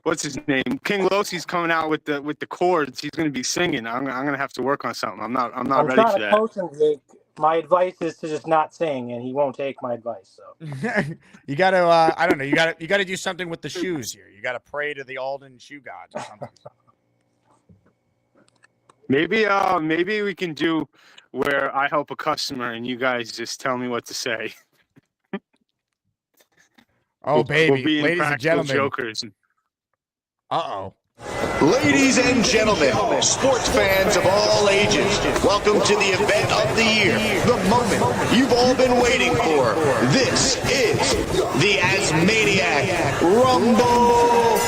What's his name? King Loski's coming out with the chords. He's going to be singing. I'm going to have to work on something. I'm not ready for that. Coach him, Jake. My advice is to just not sing, and he won't take my advice. So you got to, I don't know. You got to do something with the shoes here. You got to pray to the Alden shoe gods or something. Maybe we can do where I help a customer and you guys just tell me what to say. Oh, baby, we'll ladies and gentlemen. Jokers. Uh-oh. Ladies and gentlemen, sports fans of all ages, welcome to the event of the year, the moment you've all been waiting for. This is the ASMANIAC Rumble.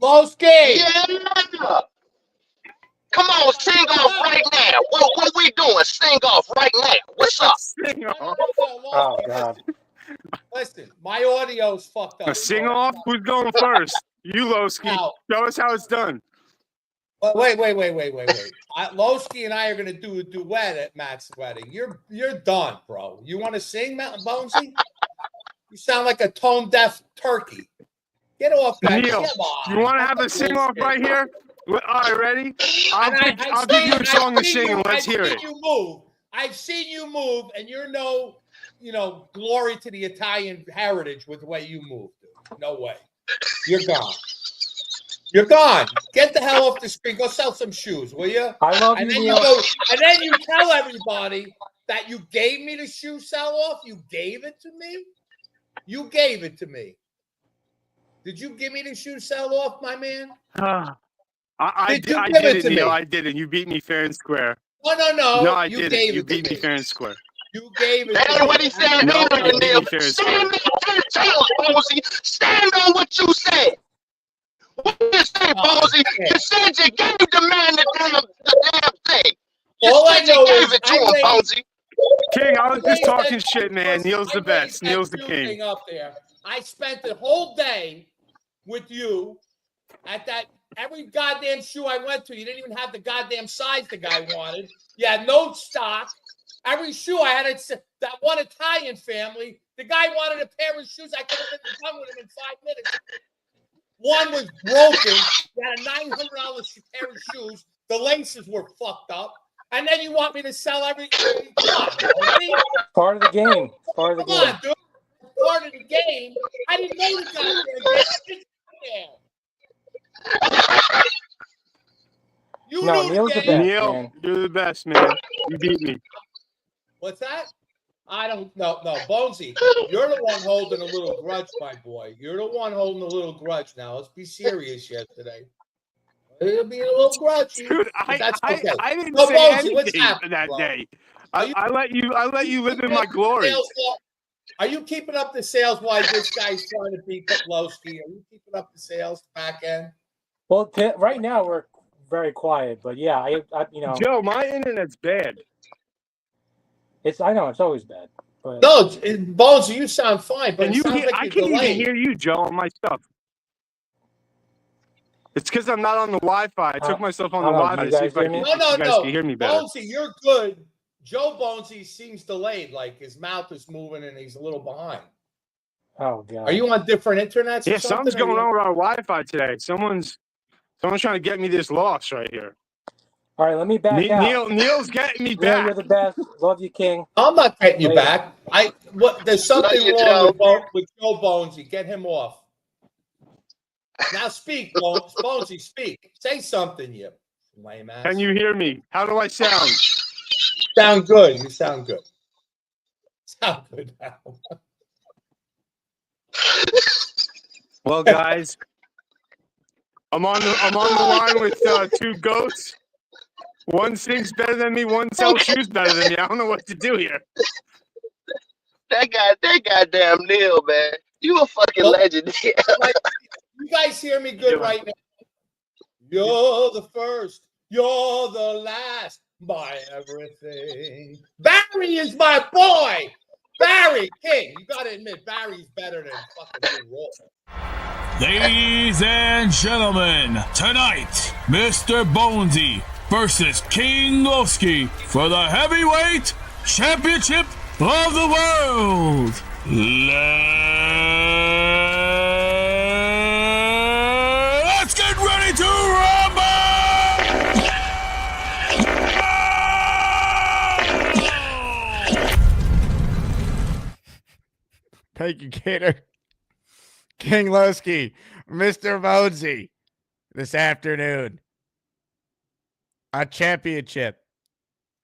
Loski! Yeah! Come on, sing off right now. What we doing? Sing off right now. What's up? Sing off. Oh, God. Listen, my audio's fucked up. A sing off? Who's going first? You, Loski. Show us how it's done. Wait. Loski and I are gonna do a duet at Matt's wedding. You're done, bro. You want to sing, Bonesy? You sound like a tone deaf turkey. Get off that. Neil, Come on. you want to have a sing off right here? All right, ready? I'll give you a song to sing and let's hear it. I've seen you move, and you're no, glory to the Italian heritage with the way you move, dude. No way. You're gone. You're gone. Get the hell off the screen. Go sell some shoes, will you? I love and you, then Neil. and then you tell everybody that you gave me the shoe sell off. You gave it to me. You gave it to me. Did you give me the shoe sell off, my man? I did it, Neil. I did it. You beat me fair and square. No. No, I you didn't. You it beat to me fair and square. You gave it. That's what he said. No, Neil. Stand on, Bonesy. Stand on what you said. What did you say, Bonesy? You said you gave the man the damn thing. You said you gave it to him, Bonesy. King, I was just talking shit, man. Neil's the best. Neil's the king. Up there. I spent the whole day with you at that. Every goddamn shoe I went to, you didn't even have the goddamn size the guy wanted. You had no stock. Every shoe I had, that one Italian family The guy wanted a pair of shoes. I could have been done with him in 5 minutes. One was broken. He had a $900 pair of shoes. The laces were fucked up. And then you want me to sell everything? Come on, Part of the game. Part of the come game. on, dude. Part of the game. I didn't know the goddamn game. You No, knew Neil's the the game. best, Neil, man. you're the best, man. You beat me. What's that? I don't know. No, Bonesy, you're the one holding a little grudge, my boy. You're the one holding a little grudge now. Let's be serious yesterday. It'll be a little grudgy. Dude, That's okay. I didn't So, say Bonesy, what's anything happening, that bro? day. I let you live in my glory. Are you keeping up the sales while this guy's trying to beat Loski? Are you keeping up the sales back end? Well, right now we're very quiet, but yeah, I you know, Joe, my internet's bad. I know it's always bad. But No, Bones, you sound fine, but And it sounds like I you're can't even delayed. hear you, Joe, on my stuff. It's because I'm not on the Wi-Fi. I took myself on the Wi-Fi to see if you guys can hear me better. Bonesy, you're good. Joe Bonesy seems delayed, like his mouth is moving and he's a little behind. Oh god. Are you on different internets? Yeah, something's going on with our Wi-Fi today. Someone's trying to get me this loss right here. All right, let me back out. Neil's getting me Neil, back. you're the best. Love you, King. I'm not getting you Later. back. There's something wrong with Joe Bonesy. Get him off. Now speak, Bones. Bonesy, speak. Say something, you lame ass. Can you hear me? How do I sound? Sound good. You sound good. Sound good now. Well, guys, I'm on the line with two goats. One sings better than me. One sells shoes better than me. I don't know what to do here. That goddamn Neil, man. You a fucking legend. You guys hear me good right now? You're the first. You're the last. My everything. Barry is my boy. Barry King. You got to admit, Barry's better than fucking Raw. Ladies and gentlemen, tonight, Mr. Bonesy versus King Loski for the heavyweight championship of the world. Let's get ready to rumble! Thank you, Gator. King Loski, Mr. Bonesy, this afternoon. A championship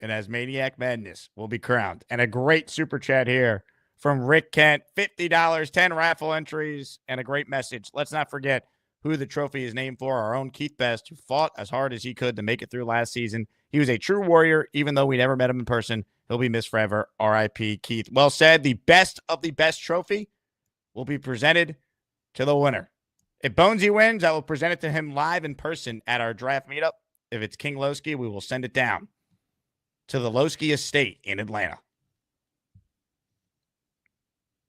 in ASMANIAC Madness will be crowned. And a great super chat here from Rick Kent. $50, 10 raffle entries, and a great message. Let's not forget who the trophy is named for. Our own Keith Best, who fought as hard as he could to make it through last season. He was a true warrior, even though we never met him in person. He'll be missed forever. R.I.P. Keith. Well said. The best of the best trophy will be presented to the winner. If Bonesy wins, I will present it to him live in person at our draft meetup. If it's King Loski, we will send it down to the Loski estate in Atlanta.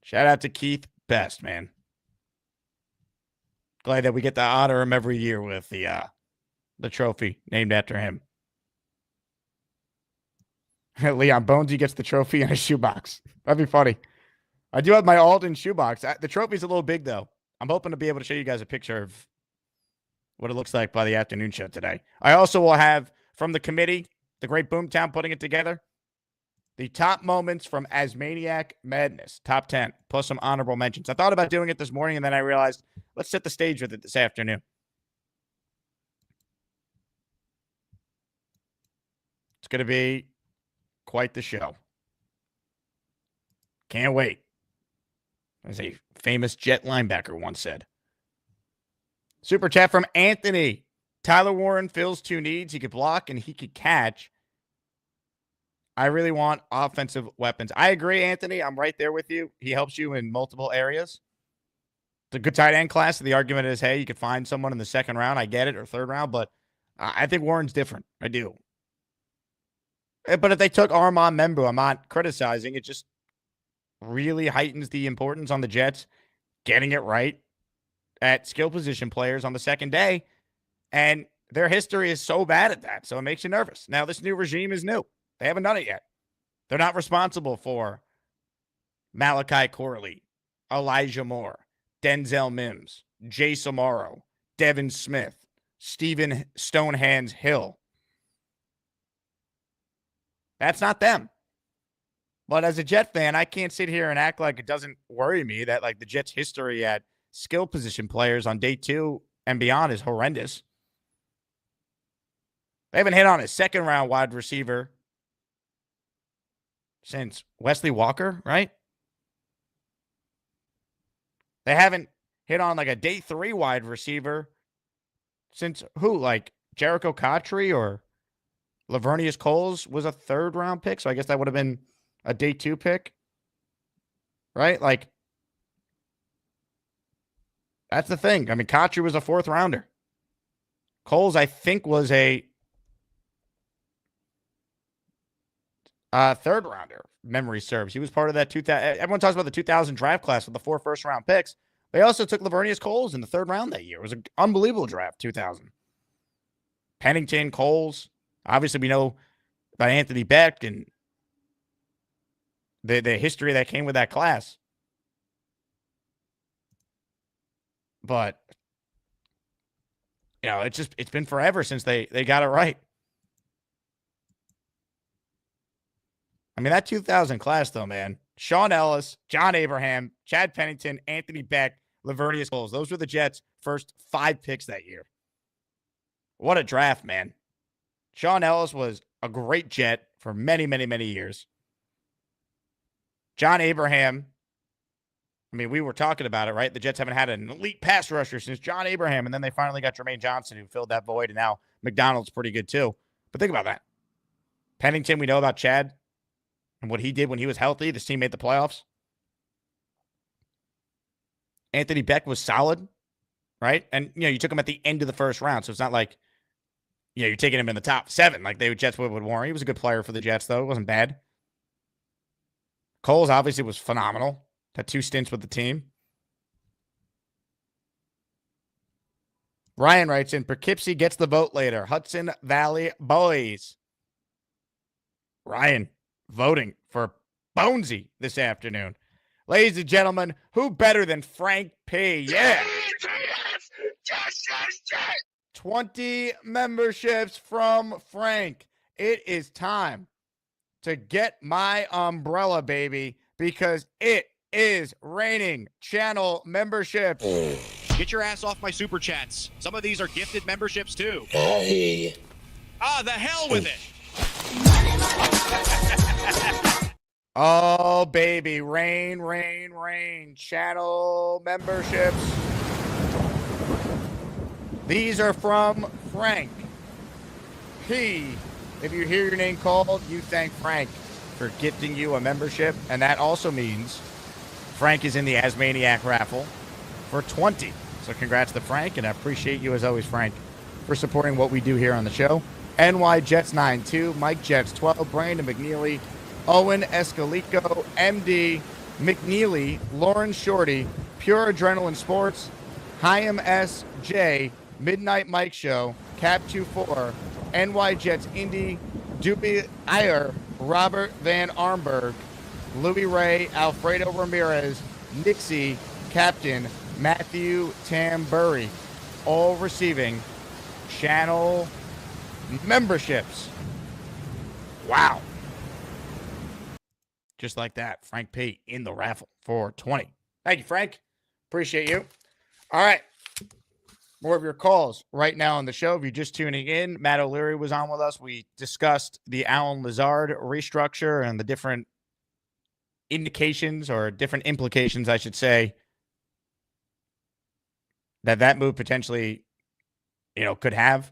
Shout out to Keith Best, man. Glad that we get to honor him every year with the trophy named after him. Leon, Bonesy gets the trophy in a shoebox. That'd be funny. I do have my Alden shoebox. The trophy's a little big, though. I'm hoping to be able to show you guys a picture of what it looks like by the afternoon show today. I also will have from the committee, the great Boomtown putting it together, the top moments from ASMANIAC Madness, top 10, plus some honorable mentions. I thought about doing it this morning, and then I realized, let's set the stage with it this afternoon. It's going to be quite the show. Can't wait. As a famous Jet linebacker once said. Super chat from Anthony. Tyler Warren fills two needs. He could block and he could catch. I really want offensive weapons. I agree, Anthony. I'm right there with you. He helps you in multiple areas. It's a good tight end class. The argument is, hey, you could find someone in the second round. I get it, or third round, but I think Warren's different. I do. But if they took Armand Membu, I'm not criticizing. It just really heightens the importance on the Jets getting it right at skill position players on the second day. And their history is so bad at that. So it makes you nervous. Now, this new regime is new. They haven't done it yet. They're not responsible for Malachi Corley, Elijah Moore, Denzel Mims, Jay Samaro, Devin Smith, Steven Stonehands Hill. That's not them. But as a Jet fan, I can't sit here and act like it doesn't worry me that like the Jets' history at skill position players on day 2 and beyond is horrendous. They haven't hit on a second-round wide receiver since Wesley Walker, right? They haven't hit on like a day 3 wide receiver since who? Like Jericho Cottree or Lavernius Coles was a 3rd-round pick, so I guess that would have been a day 2 pick, right? Like, that's the thing. I mean, Cottree was a 4th-rounder. Coles, I think, was a 3rd-rounder. Memory serves. He was part of that 2000. Everyone talks about the 2000 draft class with the 4 first-round picks. They also took Lavernius Coles in the 3rd round that year. It was an unbelievable draft, 2000. Pennington, Coles. Obviously, we know about Anthony Beck and the history that came with that class. But, you know, it's been forever since they got it right. I mean, that 2000 class, though, man. Sean Ellis, John Abraham, Chad Pennington, Anthony Beck, Lavernius Coles. Those were the Jets' first 5 picks that year. What a draft, man. Sean Ellis was a great Jet for many, many, many years. John Abraham, I mean, we were talking about it, right? The Jets haven't had an elite pass rusher since John Abraham, and then they finally got Jermaine Johnson, who filled that void, and now McDonald's pretty good too. But think about that. Pennington, we know about Chad and what he did when he was healthy. This team made the playoffs. Anthony Beck was solid, right? And, you know, you took him at the end of the 1st round, so it's not like, you know, you're taking him in the top 7 like the Jets would warrant. He was a good player for the Jets, though. It wasn't bad. Coles obviously was phenomenal. Had 2 stints with the team. Ryan writes in, Poughkeepsie gets the vote later. Hudson Valley Boys. Ryan voting for Bonesy this afternoon. Ladies and gentlemen, who better than Frank P? Yeah. 20 memberships from Frank. It is time to get my umbrella, baby, because it is raining channel memberships. Get your ass off my super chats. Some of these are gifted memberships too. Hey. The hell with it. Oh, baby. Rain, rain, rain. Channel memberships. These are from Frank P. If you hear your name called, you thank Frank for gifting you a membership. And that also means Frank is in the ASMANIAC raffle for 20. So congrats to Frank, and I appreciate you as always, Frank, for supporting what we do here on the show. NY Jets 92, Mike Jets 12, Brandon McNeely, Owen Escalico, MD, McNeely, Lauren Shorty, Pure Adrenaline Sports, Chaim S.J., Midnight Mike Show, Cap24, NY Jets Indy, Doobie Iyer, Robert Van Arnberg, Louis Ray, Alfredo Ramirez, Nixie, Captain, Matthew Tambury, all receiving channel memberships. Wow. Just like that, Frank P. in the raffle for 20. Thank you, Frank. Appreciate you. All right. More of your calls right now on the show. If you're just tuning in, Matt O'Leary was on with us. We discussed the Allen Lazard restructure and the different indications or different implications, I should say, that move potentially, could have.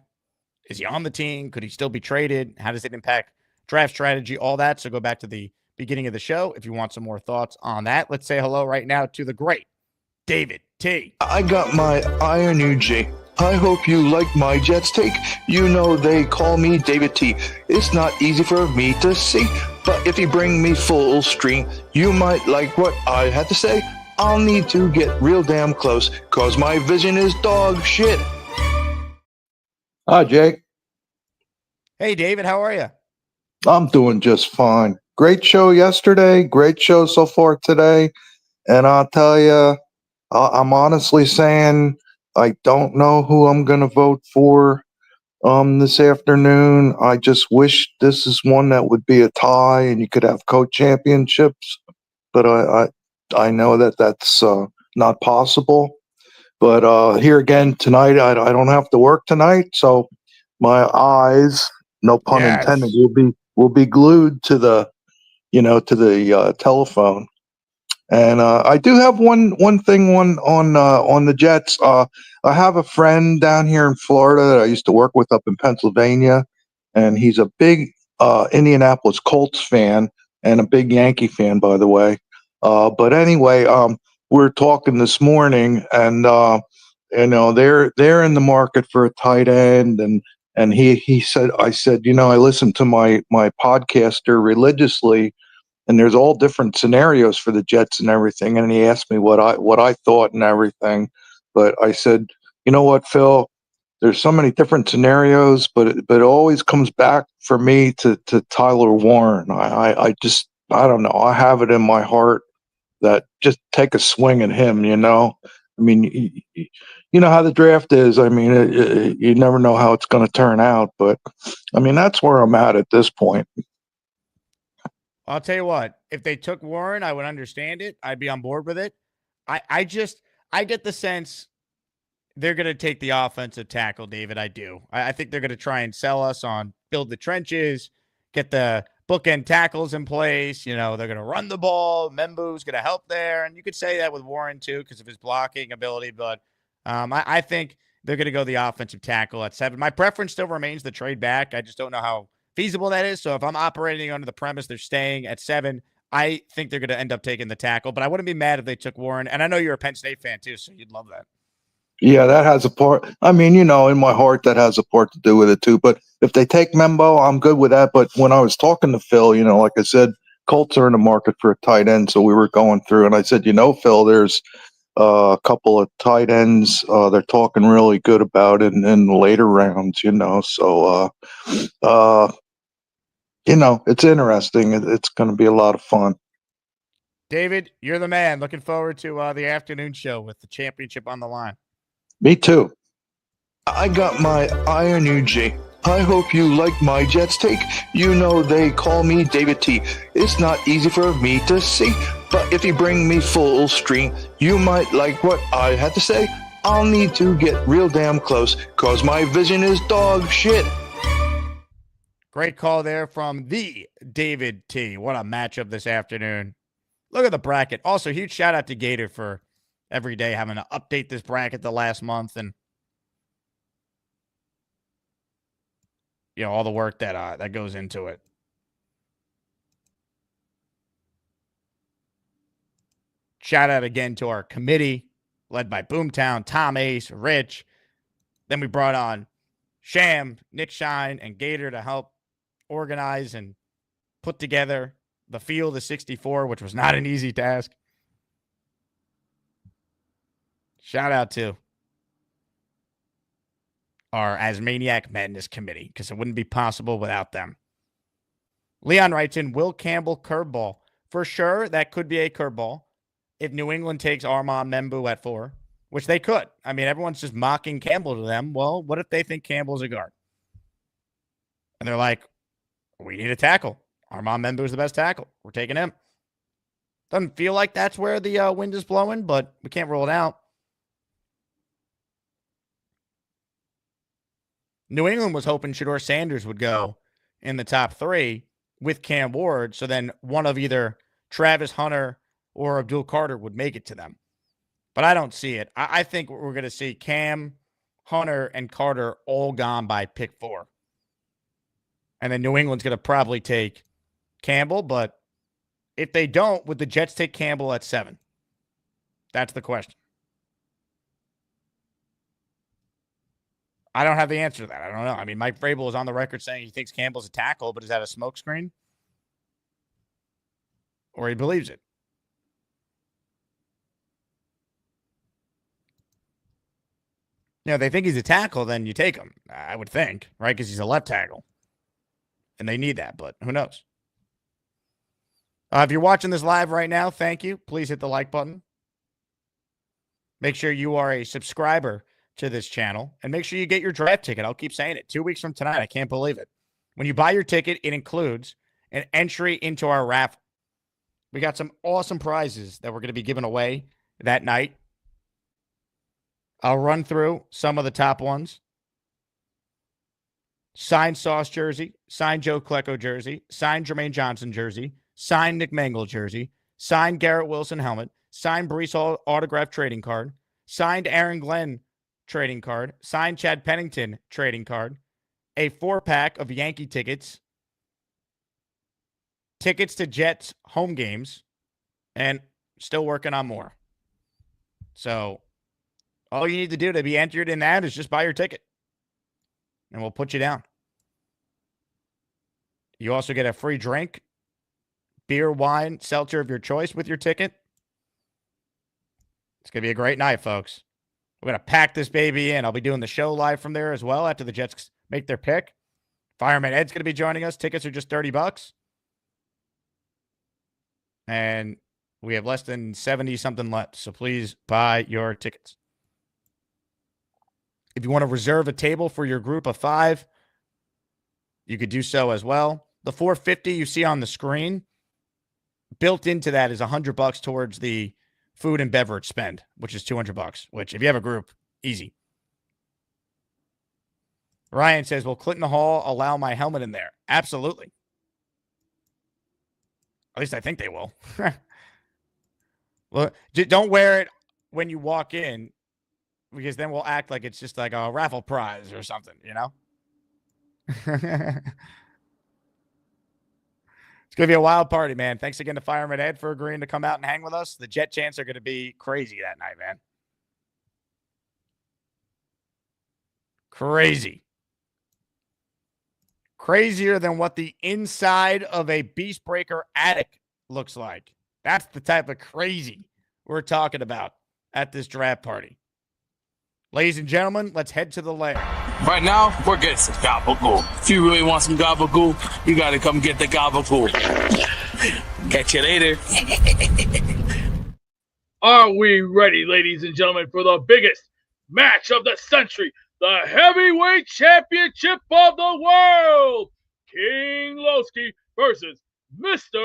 Is he on the team? Could he still be traded? How does it impact draft strategy? All that. So go back to the beginning of the show if you want some more thoughts on that. Let's say hello right now to the great David T. I got my Iron UG. I hope you like my Jets take. You know they call me David T. It's not easy for me to see, but if you bring me full stream, you might like what I had to say. I'll need to get real damn close, cause my vision is dog shit. Hi, Jake. Hey, David, how are you? I'm doing just fine. great show yesterday. Great show so far today. And I'll tell you, I'm honestly saying I don't know who I'm going to vote for this afternoon. I just wish this is one that would be a tie and you could have co-championships. But I know that that's not possible. But here again tonight, I don't have to work tonight, so my eyes, no pun intended, Yes. will be glued to the telephone. And I do have one thing on the Jets. I have a friend down here in Florida that I used to work with up in Pennsylvania, and he's a big Indianapolis Colts fan and a big Yankee fan, by the way. But anyway, we are talking this morning, and they're in the market for a tight end, and he said, I said, I listen to my podcaster religiously, and there's all different scenarios for the Jets and everything. And he asked me what I thought and everything. But I said, you know what, Phil, there's so many different scenarios, but it always comes back for me to Tyler Warren. I don't know. I have it in my heart that just take a swing at him, I mean, you know how the draft is. I mean, you never know how it's going to turn out, but I mean, that's where I'm at this point. I'll tell you what, if they took Warren, I would understand it. I'd be on board with it. I get the sense they're going to take the offensive tackle, David. I do. I think they're going to try and sell us on build the trenches, get the bookend tackles in place. They're going to run the ball. Membu's going to help there. And you could say that with Warren too, because of his blocking ability. But I think they're going to go the offensive tackle at 7. My preference still remains the trade back. I just don't know how feasible that is. So if I'm operating under the premise they're staying at 7, I think they're going to end up taking the tackle. But I wouldn't be mad if they took Warren. And I know you're a Penn State fan too, so you'd love that. Yeah, that has a part. I mean, in my heart, that has a part to do with it too. But if they take Membo, I'm good with that. But when I was talking to Phil, like I said, Colts are in the market for a tight end. So we were going through, and I said, Phil, there's a couple of tight ends they're talking really good about in the later rounds. So it's interesting. It's going to be a lot of fun. David, you're the man. Looking forward to the afternoon show with the championship on the line. Me too. I got my Iron UG. I hope you like my Jets take. They call me David T. It's not easy for me to see, but if you bring me full stream, you might like what I had to say. I'll need to get real damn close, cause my vision is dog shit. Great call there from the David T. What a matchup this afternoon. Look at the bracket. Also, huge shout out to Gator for every day having to update this bracket the last month, and all the work that goes into it. Shout out again to our committee led by Boomtown, Tom Ace, Rich. Then we brought on Sham, Nick Shine, and Gator to help organize and put together the field of 64, which was not an easy task. Shout out to our ASMANIAC Madness committee, because it wouldn't be possible without them. Leon writes in, Will Campbell curveball. For sure, that could be a curveball if New England takes Armand Membu at 4, which they could. I mean, everyone's just mocking Campbell to them. Well, what if they think Campbell's a guard? And they're like, we need a tackle. Armand Membu is the best tackle. We're taking him. Doesn't feel like that's where the wind is blowing, but we can't rule it out. New England was hoping Shedeur Sanders would go in the top 3 with Cam Ward, so then one of either Travis Hunter or Abdul Carter would make it to them. But I don't see it. I think we're going to see Cam, Hunter, and Carter all gone by pick 4. And then New England's going to probably take Campbell, but if they don't, would the Jets take Campbell at 7? That's the question. I don't have the answer to that. I don't know. I mean, Mike Vrabel is on the record saying he thinks Campbell's a tackle, but is that a smokescreen? Or he believes it? If they think he's a tackle, then you take him, I would think, right? Because he's a left tackle. And they need that, but who knows? If you're watching this live right now, thank you. Please hit the like button. Make sure you are a subscriber to this channel. And make sure you get your draft ticket. I'll keep saying it. 2 weeks from tonight. I can't believe it. When you buy your ticket, it includes an entry into our raffle. We got some awesome prizes that we're going to be giving away that night. I'll run through some of the top ones. Signed Sauce jersey, signed Joe Klecko jersey, signed Jermaine Johnson jersey, signed Nick Mangold jersey, signed Garrett Wilson helmet, signed Breece Hall autograph trading card, signed Aaron Glenn trading card, signed Chad Pennington trading card, a 4-pack of Yankee tickets, tickets to Jets home games, and still working on more. So all you need to do to be entered in that is just buy your ticket, and we'll put you down. You also get a free drink, beer, wine, seltzer of your choice with your ticket. It's going to be a great night, folks. We're going to pack this baby in. I'll be doing the show live from there as well after the Jets make their pick. Fireman Ed's going to be joining us. Tickets are just $30. And we have less than 70-something left, so please buy your tickets. If you want to reserve a table for your group of 5, you could do so as well. The $450 you see on the screen, built into that is $100 towards the food and beverage spend, which is $200, which if you have a group, easy. Ryan says, will Clinton Hall allow my helmet in there? Absolutely. At least I think they will. Well, don't wear it when you walk in, because then we'll act like it's just like a raffle prize or something, you know? It's going to be a wild party, man. Thanks again to Fireman Ed for agreeing to come out and hang with us. The Jet chants are going to be crazy that night, man. Crazy. Crazier than what the inside of a Beast Breaker attic looks like. That's the type of crazy we're talking about at this draft party. Ladies and gentlemen, let's head to the lair. Right now, we're getting some gabagool. If you really want some gabagool, you gotta come get the gabagool. Catch you later. Are we ready, ladies and gentlemen, for the biggest match of the century? The heavyweight championship of the world! King Loski versus Mr.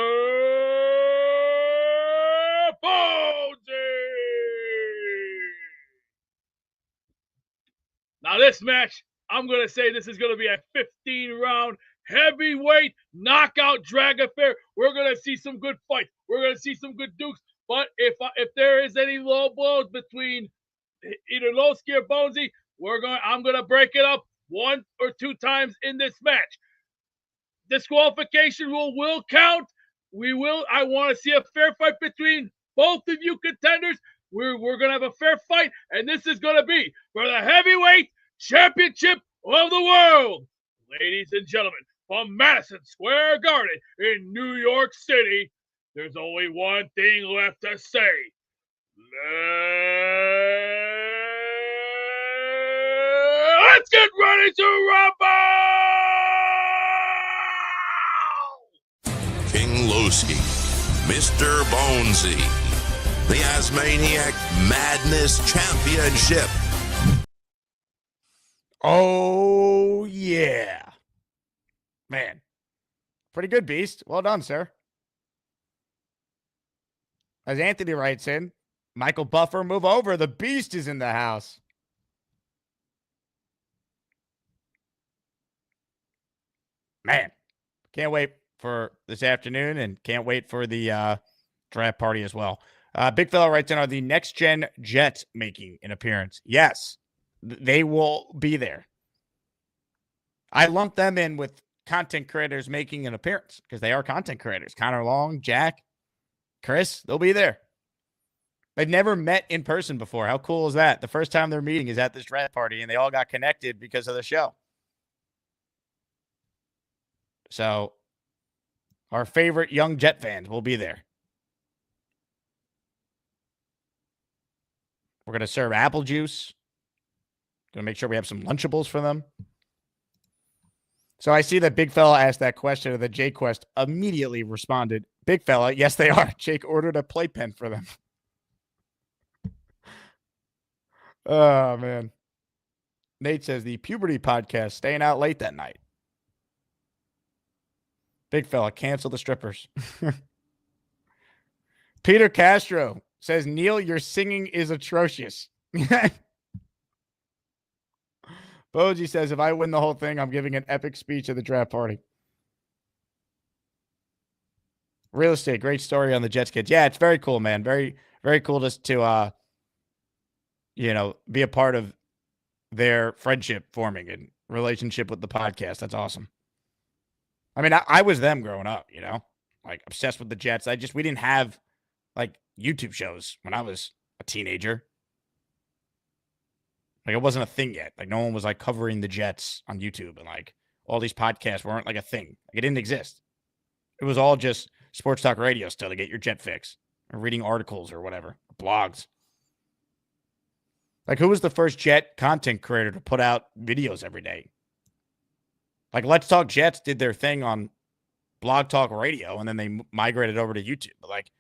Bonesy! Now this match, I'm going to say this is going to be a 15-round heavyweight knockout drag affair. We're going to see some good fights. We're going to see some good dukes. But if there is any low blows between either Loski or Bonesy, I'm going to break it up 1 or 2 times in this match. Disqualification rule will count. I want to see a fair fight between both of you contenders. We're going to have a fair fight, and this is going to be for the heavyweight championship of the world. Ladies and gentlemen, from Madison Square Garden in New York City, there's only one thing left to say. Let's get ready to rumble! King Loski, Mr. Bonesy, the ASMANIAC Madness Championship. Oh, yeah. Man. Pretty good, Beast. Well done, sir. As Anthony writes in, Michael Buffer, move over. The Beast is in the house. Man. Can't wait for this afternoon and can't wait for the draft party as well. Big Fella writes in, are the Next Gen Jets making an appearance? Yes, they will be there. I lump them in with content creators making an appearance because they are content creators. Connor Long, Jack, Chris, they'll be there. They've never met in person before. How cool is that? The first time they're meeting is at this draft party, and they all got connected because of the show. So our favorite young Jet fans will be there. We're going to serve apple juice. Going to make sure we have some Lunchables for them. So I see that Big Fella asked that question, and the Jake Quest immediately responded, Big Fella, yes, they are. Jake ordered a playpen for them. Oh, man. Nate says, the Puberty Podcast, staying out late that night. Big Fella, cancel the strippers. Peter Castro says, Neil, your singing is atrocious. Bonesy says, if I win the whole thing, I'm giving an epic speech at the draft party. Real estate, great story on the Jets kids. Yeah, it's very cool, man. Very, very cool just to, be a part of their friendship forming and relationship with the podcast. That's awesome. I mean, I was them growing up, like obsessed with the Jets. We didn't have like YouTube shows when I was a teenager. Like it wasn't a thing yet. Like no one was like covering the Jets on YouTube, and like all these podcasts weren't like a thing. Like it didn't exist. It was all just sports talk radio still to get your Jet fix or reading articles or whatever, blogs. Like who was the first Jet content creator to put out videos every day? Like Let's Talk Jets did their thing on Blog Talk Radio, and then they migrated over to YouTube. But like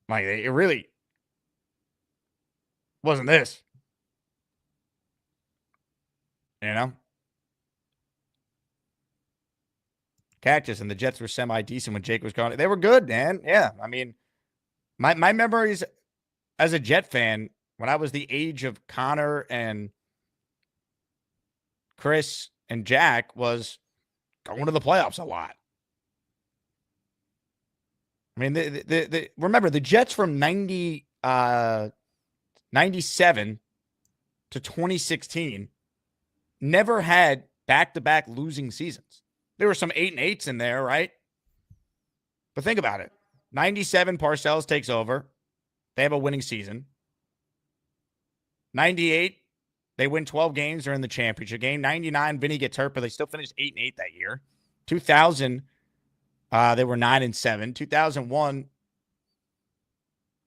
it really wasn't this. Cactus and the Jets were semi-decent when Jake was gone. They were good, man. Yeah. I mean, my memories as a Jet fan, when I was the age of Connor and Chris and Jack, was going to the playoffs a lot. I mean, remember, the Jets from 97 to 2016 never had back-to-back losing seasons. There were some 8-8s in there, right? But think about it. 97, Parcells takes over. They have a winning season. 98, they win 12 games. They're in the championship game. 99, Vinny gets hurt, but they still finished 8-8 that year. 2000, they were 9-7. 2001,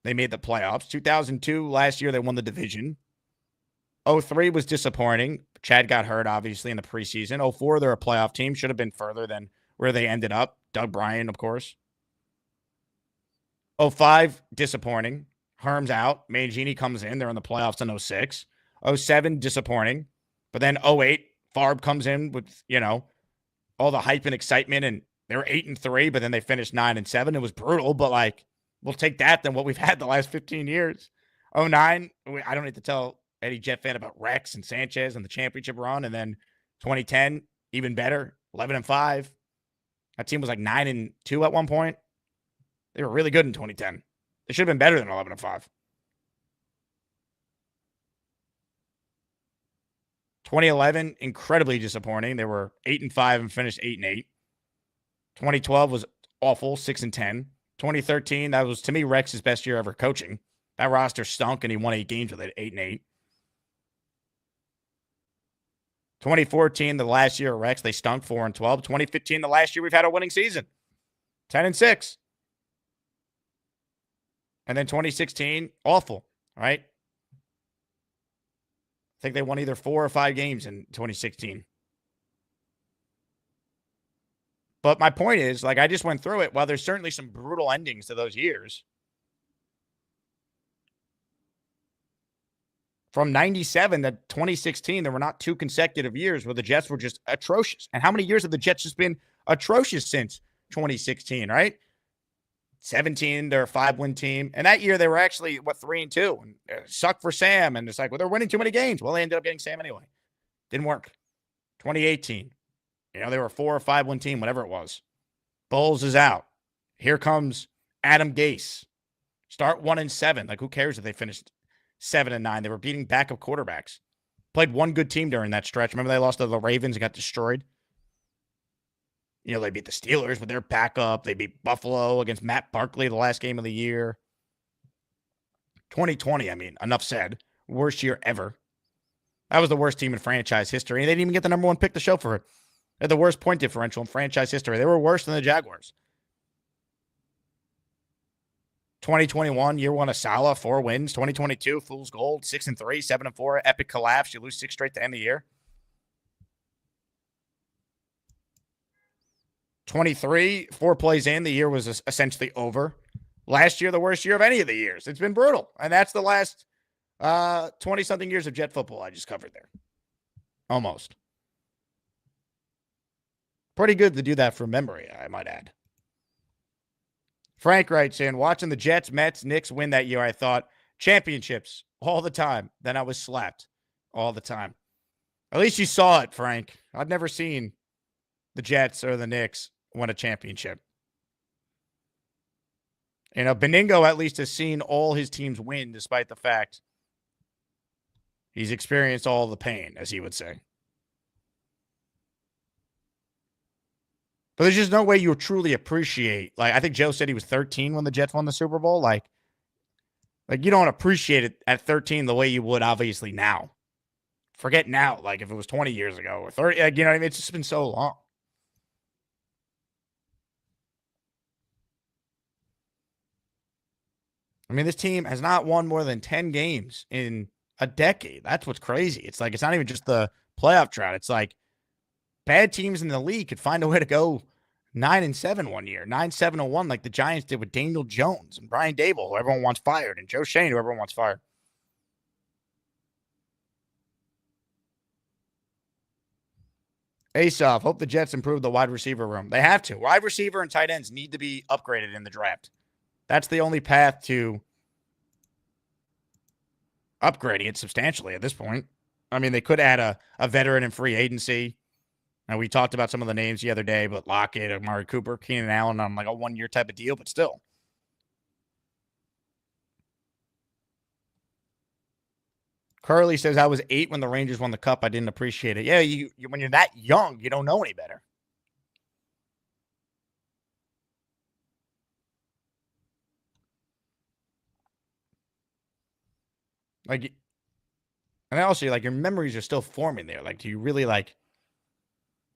they made the playoffs. 2002, last year, they won the division. 03 was disappointing. Chad got hurt, obviously, in the preseason. 04, they're a playoff team. Should have been further than where they ended up. Doug Bryan, of course. 05, disappointing. Herm's out. Mangini comes in. They're in the playoffs in 06. 07, disappointing. But then 08, Favre comes in with, all the hype and excitement, and they were 8-3, but then they finished 9-7. It was brutal, but like, we'll take that than what we've had the last 15 years. 09, I don't need to tell any Jet fan about Rex and Sanchez and the championship run. And then 2010, even better, 11-5. That team was like 9-2 at one point. They were really good in 2010. They should have been better than 11-5. 2011, incredibly disappointing. They were 8-5 and finished 8-8. 2012 was awful, 6-10. 2013, that was, to me, Rex's best year ever coaching. That roster stunk, and he won 8 games with it, 8-8. 2014, the last year of Rex, they stunk, 4-12. 2015, the last year we've had a winning season, 10-6. And then 2016, awful, right? I think they won either 4 or 5 games in 2016. But my point is, like, I just went through it. While there's certainly some brutal endings to those years, from 97 to 2016, there were not 2 consecutive years where the Jets were just atrocious. And how many years have the Jets just been atrocious since 2016, right? 17, they're a 5-win team. And that year, they were actually, 3-2? And sucked for Sam. And it's like, well, they're winning too many games. Well, they ended up getting Sam anyway. Didn't work. 2018, they were a 4 or 5-win team, whatever it was. Bowles is out. Here comes Adam Gase. Start 1-7. Like, who cares if they finished 7-9? They were beating backup quarterbacks. Played one good team during that stretch. Remember they lost to the Ravens and got destroyed? They beat the Steelers with their backup. They beat Buffalo against Matt Barkley the last game of the year. 2020, enough said. Worst year ever. That was the worst team in franchise history. And they didn't even get the number 1 pick to show for it. They had the worst point differential in franchise history. They were worse than the Jaguars. 2021, year 1 of Salah, 4 wins. 2022, fool's gold, 6-3, 7-4, epic collapse. You lose 6 straight to end the year. 23, 4 plays in, the year was essentially over. Last year, the worst year of any of the years. It's been brutal. And that's the last 20-something years of Jet football I just covered there. Almost. Pretty good to do that from memory, I might add. Frank writes in, watching the Jets, Mets, Knicks win that year, I thought, championships all the time. Then I was slapped all the time. At least you saw it, Frank. I've never seen the Jets or the Knicks win a championship. You know, Beningo at least has seen all his teams win, despite the fact he's experienced all the pain, as he would say. But there's just no way you truly appreciate. Like, I think Joe said he was 13 when the Jets won the Super Bowl. Like you don't appreciate it at 13 the way you would, obviously, now. Forget now, like if it was 20 years ago or 30, like, you know what I mean? It's just been so long. I mean, this team has not won more than 10 games in a decade. That's what's crazy. It's like, it's not even just the playoff drought. It's like bad teams in the league could find a way to go 9-7 one year, 9-7-1, like the Giants did with Daniel Jones and Brian Dable, who everyone wants fired, and Joe Shane, who everyone wants fired. Ace-off, hope the Jets improve the wide receiver room. They have to. Wide receiver and tight ends need to be upgraded in the draft. That's the only path to upgrading it substantially at this point. I mean, they could add a veteran in free agency. And we talked about some of the names the other day, but Lockett, Amari Cooper, Keenan Allen on like a one-year type of deal, but still. Curly says, I was 8 when the Rangers won the Cup. I didn't appreciate it. Yeah, you when you're that young, you don't know any better. Like, and also, like, your memories are still forming there. Like, do you really, like,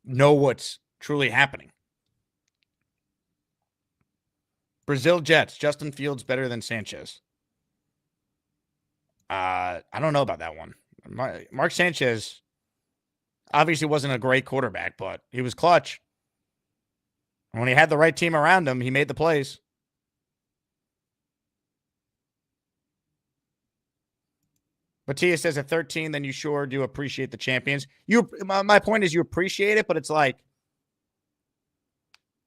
know what's truly happening? Brazil Jets, Justin Fields better than Sanchez. I don't know about that one. Mark Sanchez obviously wasn't a great quarterback, but he was clutch. And when he had the right team around him, he made the plays. Mattia says at 13, then you sure do appreciate the champions. My point is you appreciate it, but it's like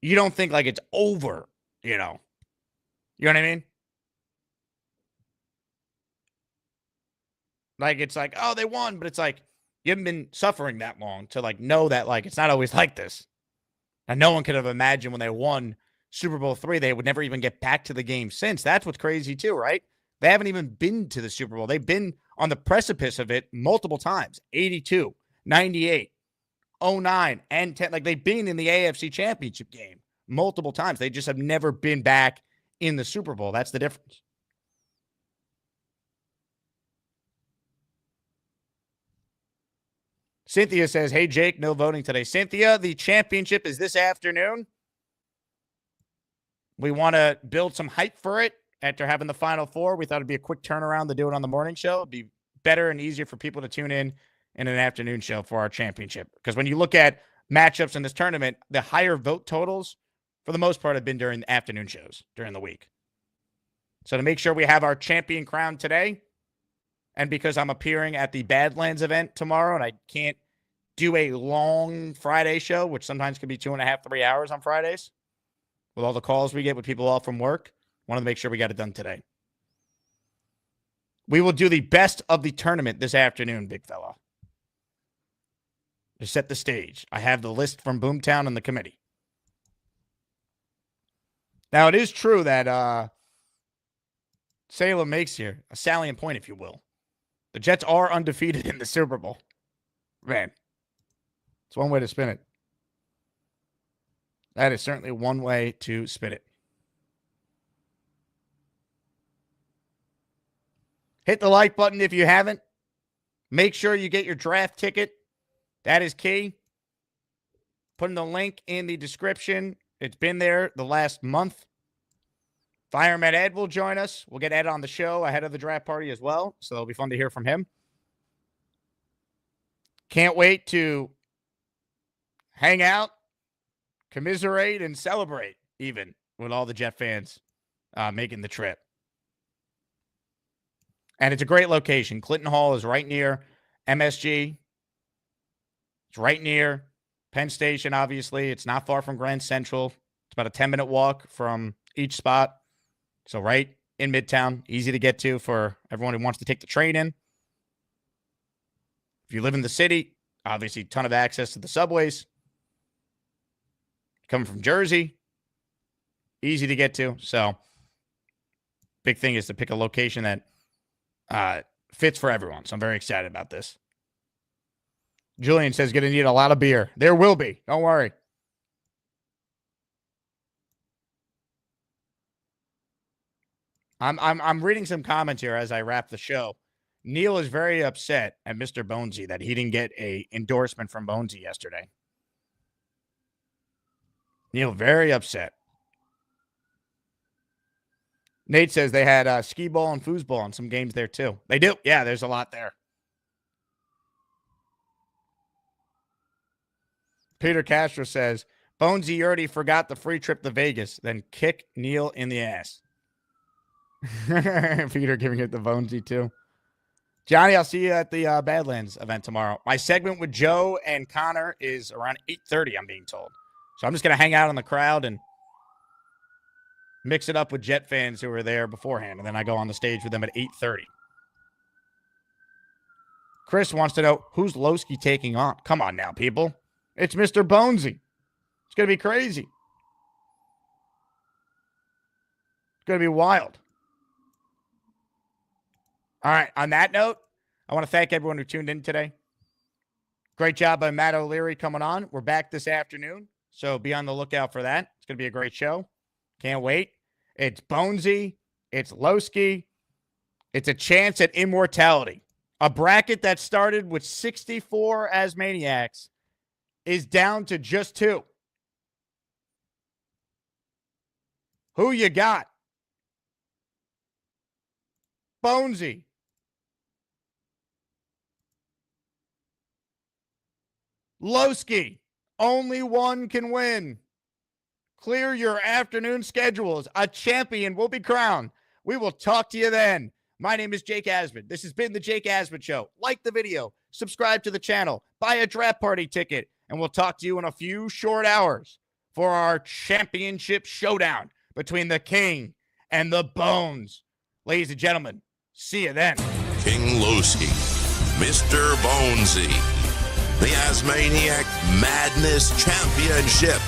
you don't think like it's over, you know. You know what I mean? Like, it's like, oh, they won, but it's like you haven't been suffering that long to like know that like it's not always like this. And no one could have imagined when they won Super Bowl III, they would never even get back to the game since. That's what's crazy too, right? They haven't even been to the Super Bowl. They've been on the precipice of it multiple times. 82, 98, 09, and 10. Like, they've been in the AFC Championship game multiple times. They just have never been back in the Super Bowl. That's the difference. Cynthia says, hey, Jake, no voting today. Cynthia, the championship is this afternoon. We want to build some hype for it. After having the Final Four, we thought it'd be a quick turnaround to do it on the morning show. It'd be better and easier for people to tune in an afternoon show for our championship. Because when you look at matchups in this tournament, the higher vote totals, for the most part, have been during the afternoon shows during the week. So to make sure we have our champion crowned today, and because I'm appearing at the Badlands event tomorrow, and I can't do a long Friday show, which sometimes can be 2.5, 3 hours on Fridays, with all the calls we get with people off from work, wanted to make sure we got it done today. We will do the best of the tournament this afternoon, big fella. To set the stage. I have the list from Boomtown and the committee. Now, it is true that Salem makes here a salient point, if you will. The Jets are undefeated in the Super Bowl. Man, it's one way to spin it. That is certainly one way to spin it. Hit the like button if you haven't. Make sure you get your draft ticket. That is key. Putting the link in the description. It's been there the last month. Fireman Ed will join us. We'll get Ed on the show ahead of the draft party as well. So it'll be fun to hear from him. Can't wait to hang out, commiserate and celebrate, even with all the Jet fans making the trip. And it's a great location. Clinton Hall is right near MSG. It's right near Penn Station, obviously. It's not far from Grand Central. It's about a 10-minute walk from each spot. So right in Midtown, easy to get to for everyone who wants to take the train in. If you live in the city, obviously a ton of access to the subways. Coming from Jersey, easy to get to. So big thing is to pick a location that fits for everyone. So I'm very excited about this. Julian says, going to need a lot of beer. There will be. Don't worry. I'm reading some comments here as I wrap the show. Neil is very upset at Mr. Bonesy that he didn't get a endorsement from Bonesy yesterday. Neil, very upset. Nate says they had skee ball and foosball in some games there too. They do. Yeah, there's a lot there. Peter Castro says, Bonesy already forgot the free trip to Vegas, then kick Neil in the ass. Peter giving it to Bonesy too. Johnny, I'll see you at the Badlands event tomorrow. My segment with Joe and Connor is around 8:30, I'm being told. So I'm just going to hang out in the crowd and mix it up with Jet fans who were there beforehand. And then I go on the stage with them at 8:30. Chris wants to know, who's Loski taking on? Come on now, people. It's Mr. Bonesy. It's going to be crazy. It's going to be wild. All right, on that note, I want to thank everyone who tuned in today. Great job by Matt O'Leary coming on. We're back this afternoon, so be on the lookout for that. It's going to be a great show. Can't wait. It's Bonesy. It's Loski. It's a chance at immortality. A bracket that started with 64 Asmaniacs is down to just 2. Who you got? Bonesy. Loski. Only one can win. Clear your afternoon schedules. A champion will be crowned. We will talk to you then. My name is Jake Asman. This has been the Jake Asman Show. Like the video, subscribe to the channel, buy a draft party ticket, and we'll talk to you in a few short hours for our championship showdown between the King and the Bones. Ladies and gentlemen, see you then. King Loski, Mr. Bonesy, the Asmaniac Madness Championship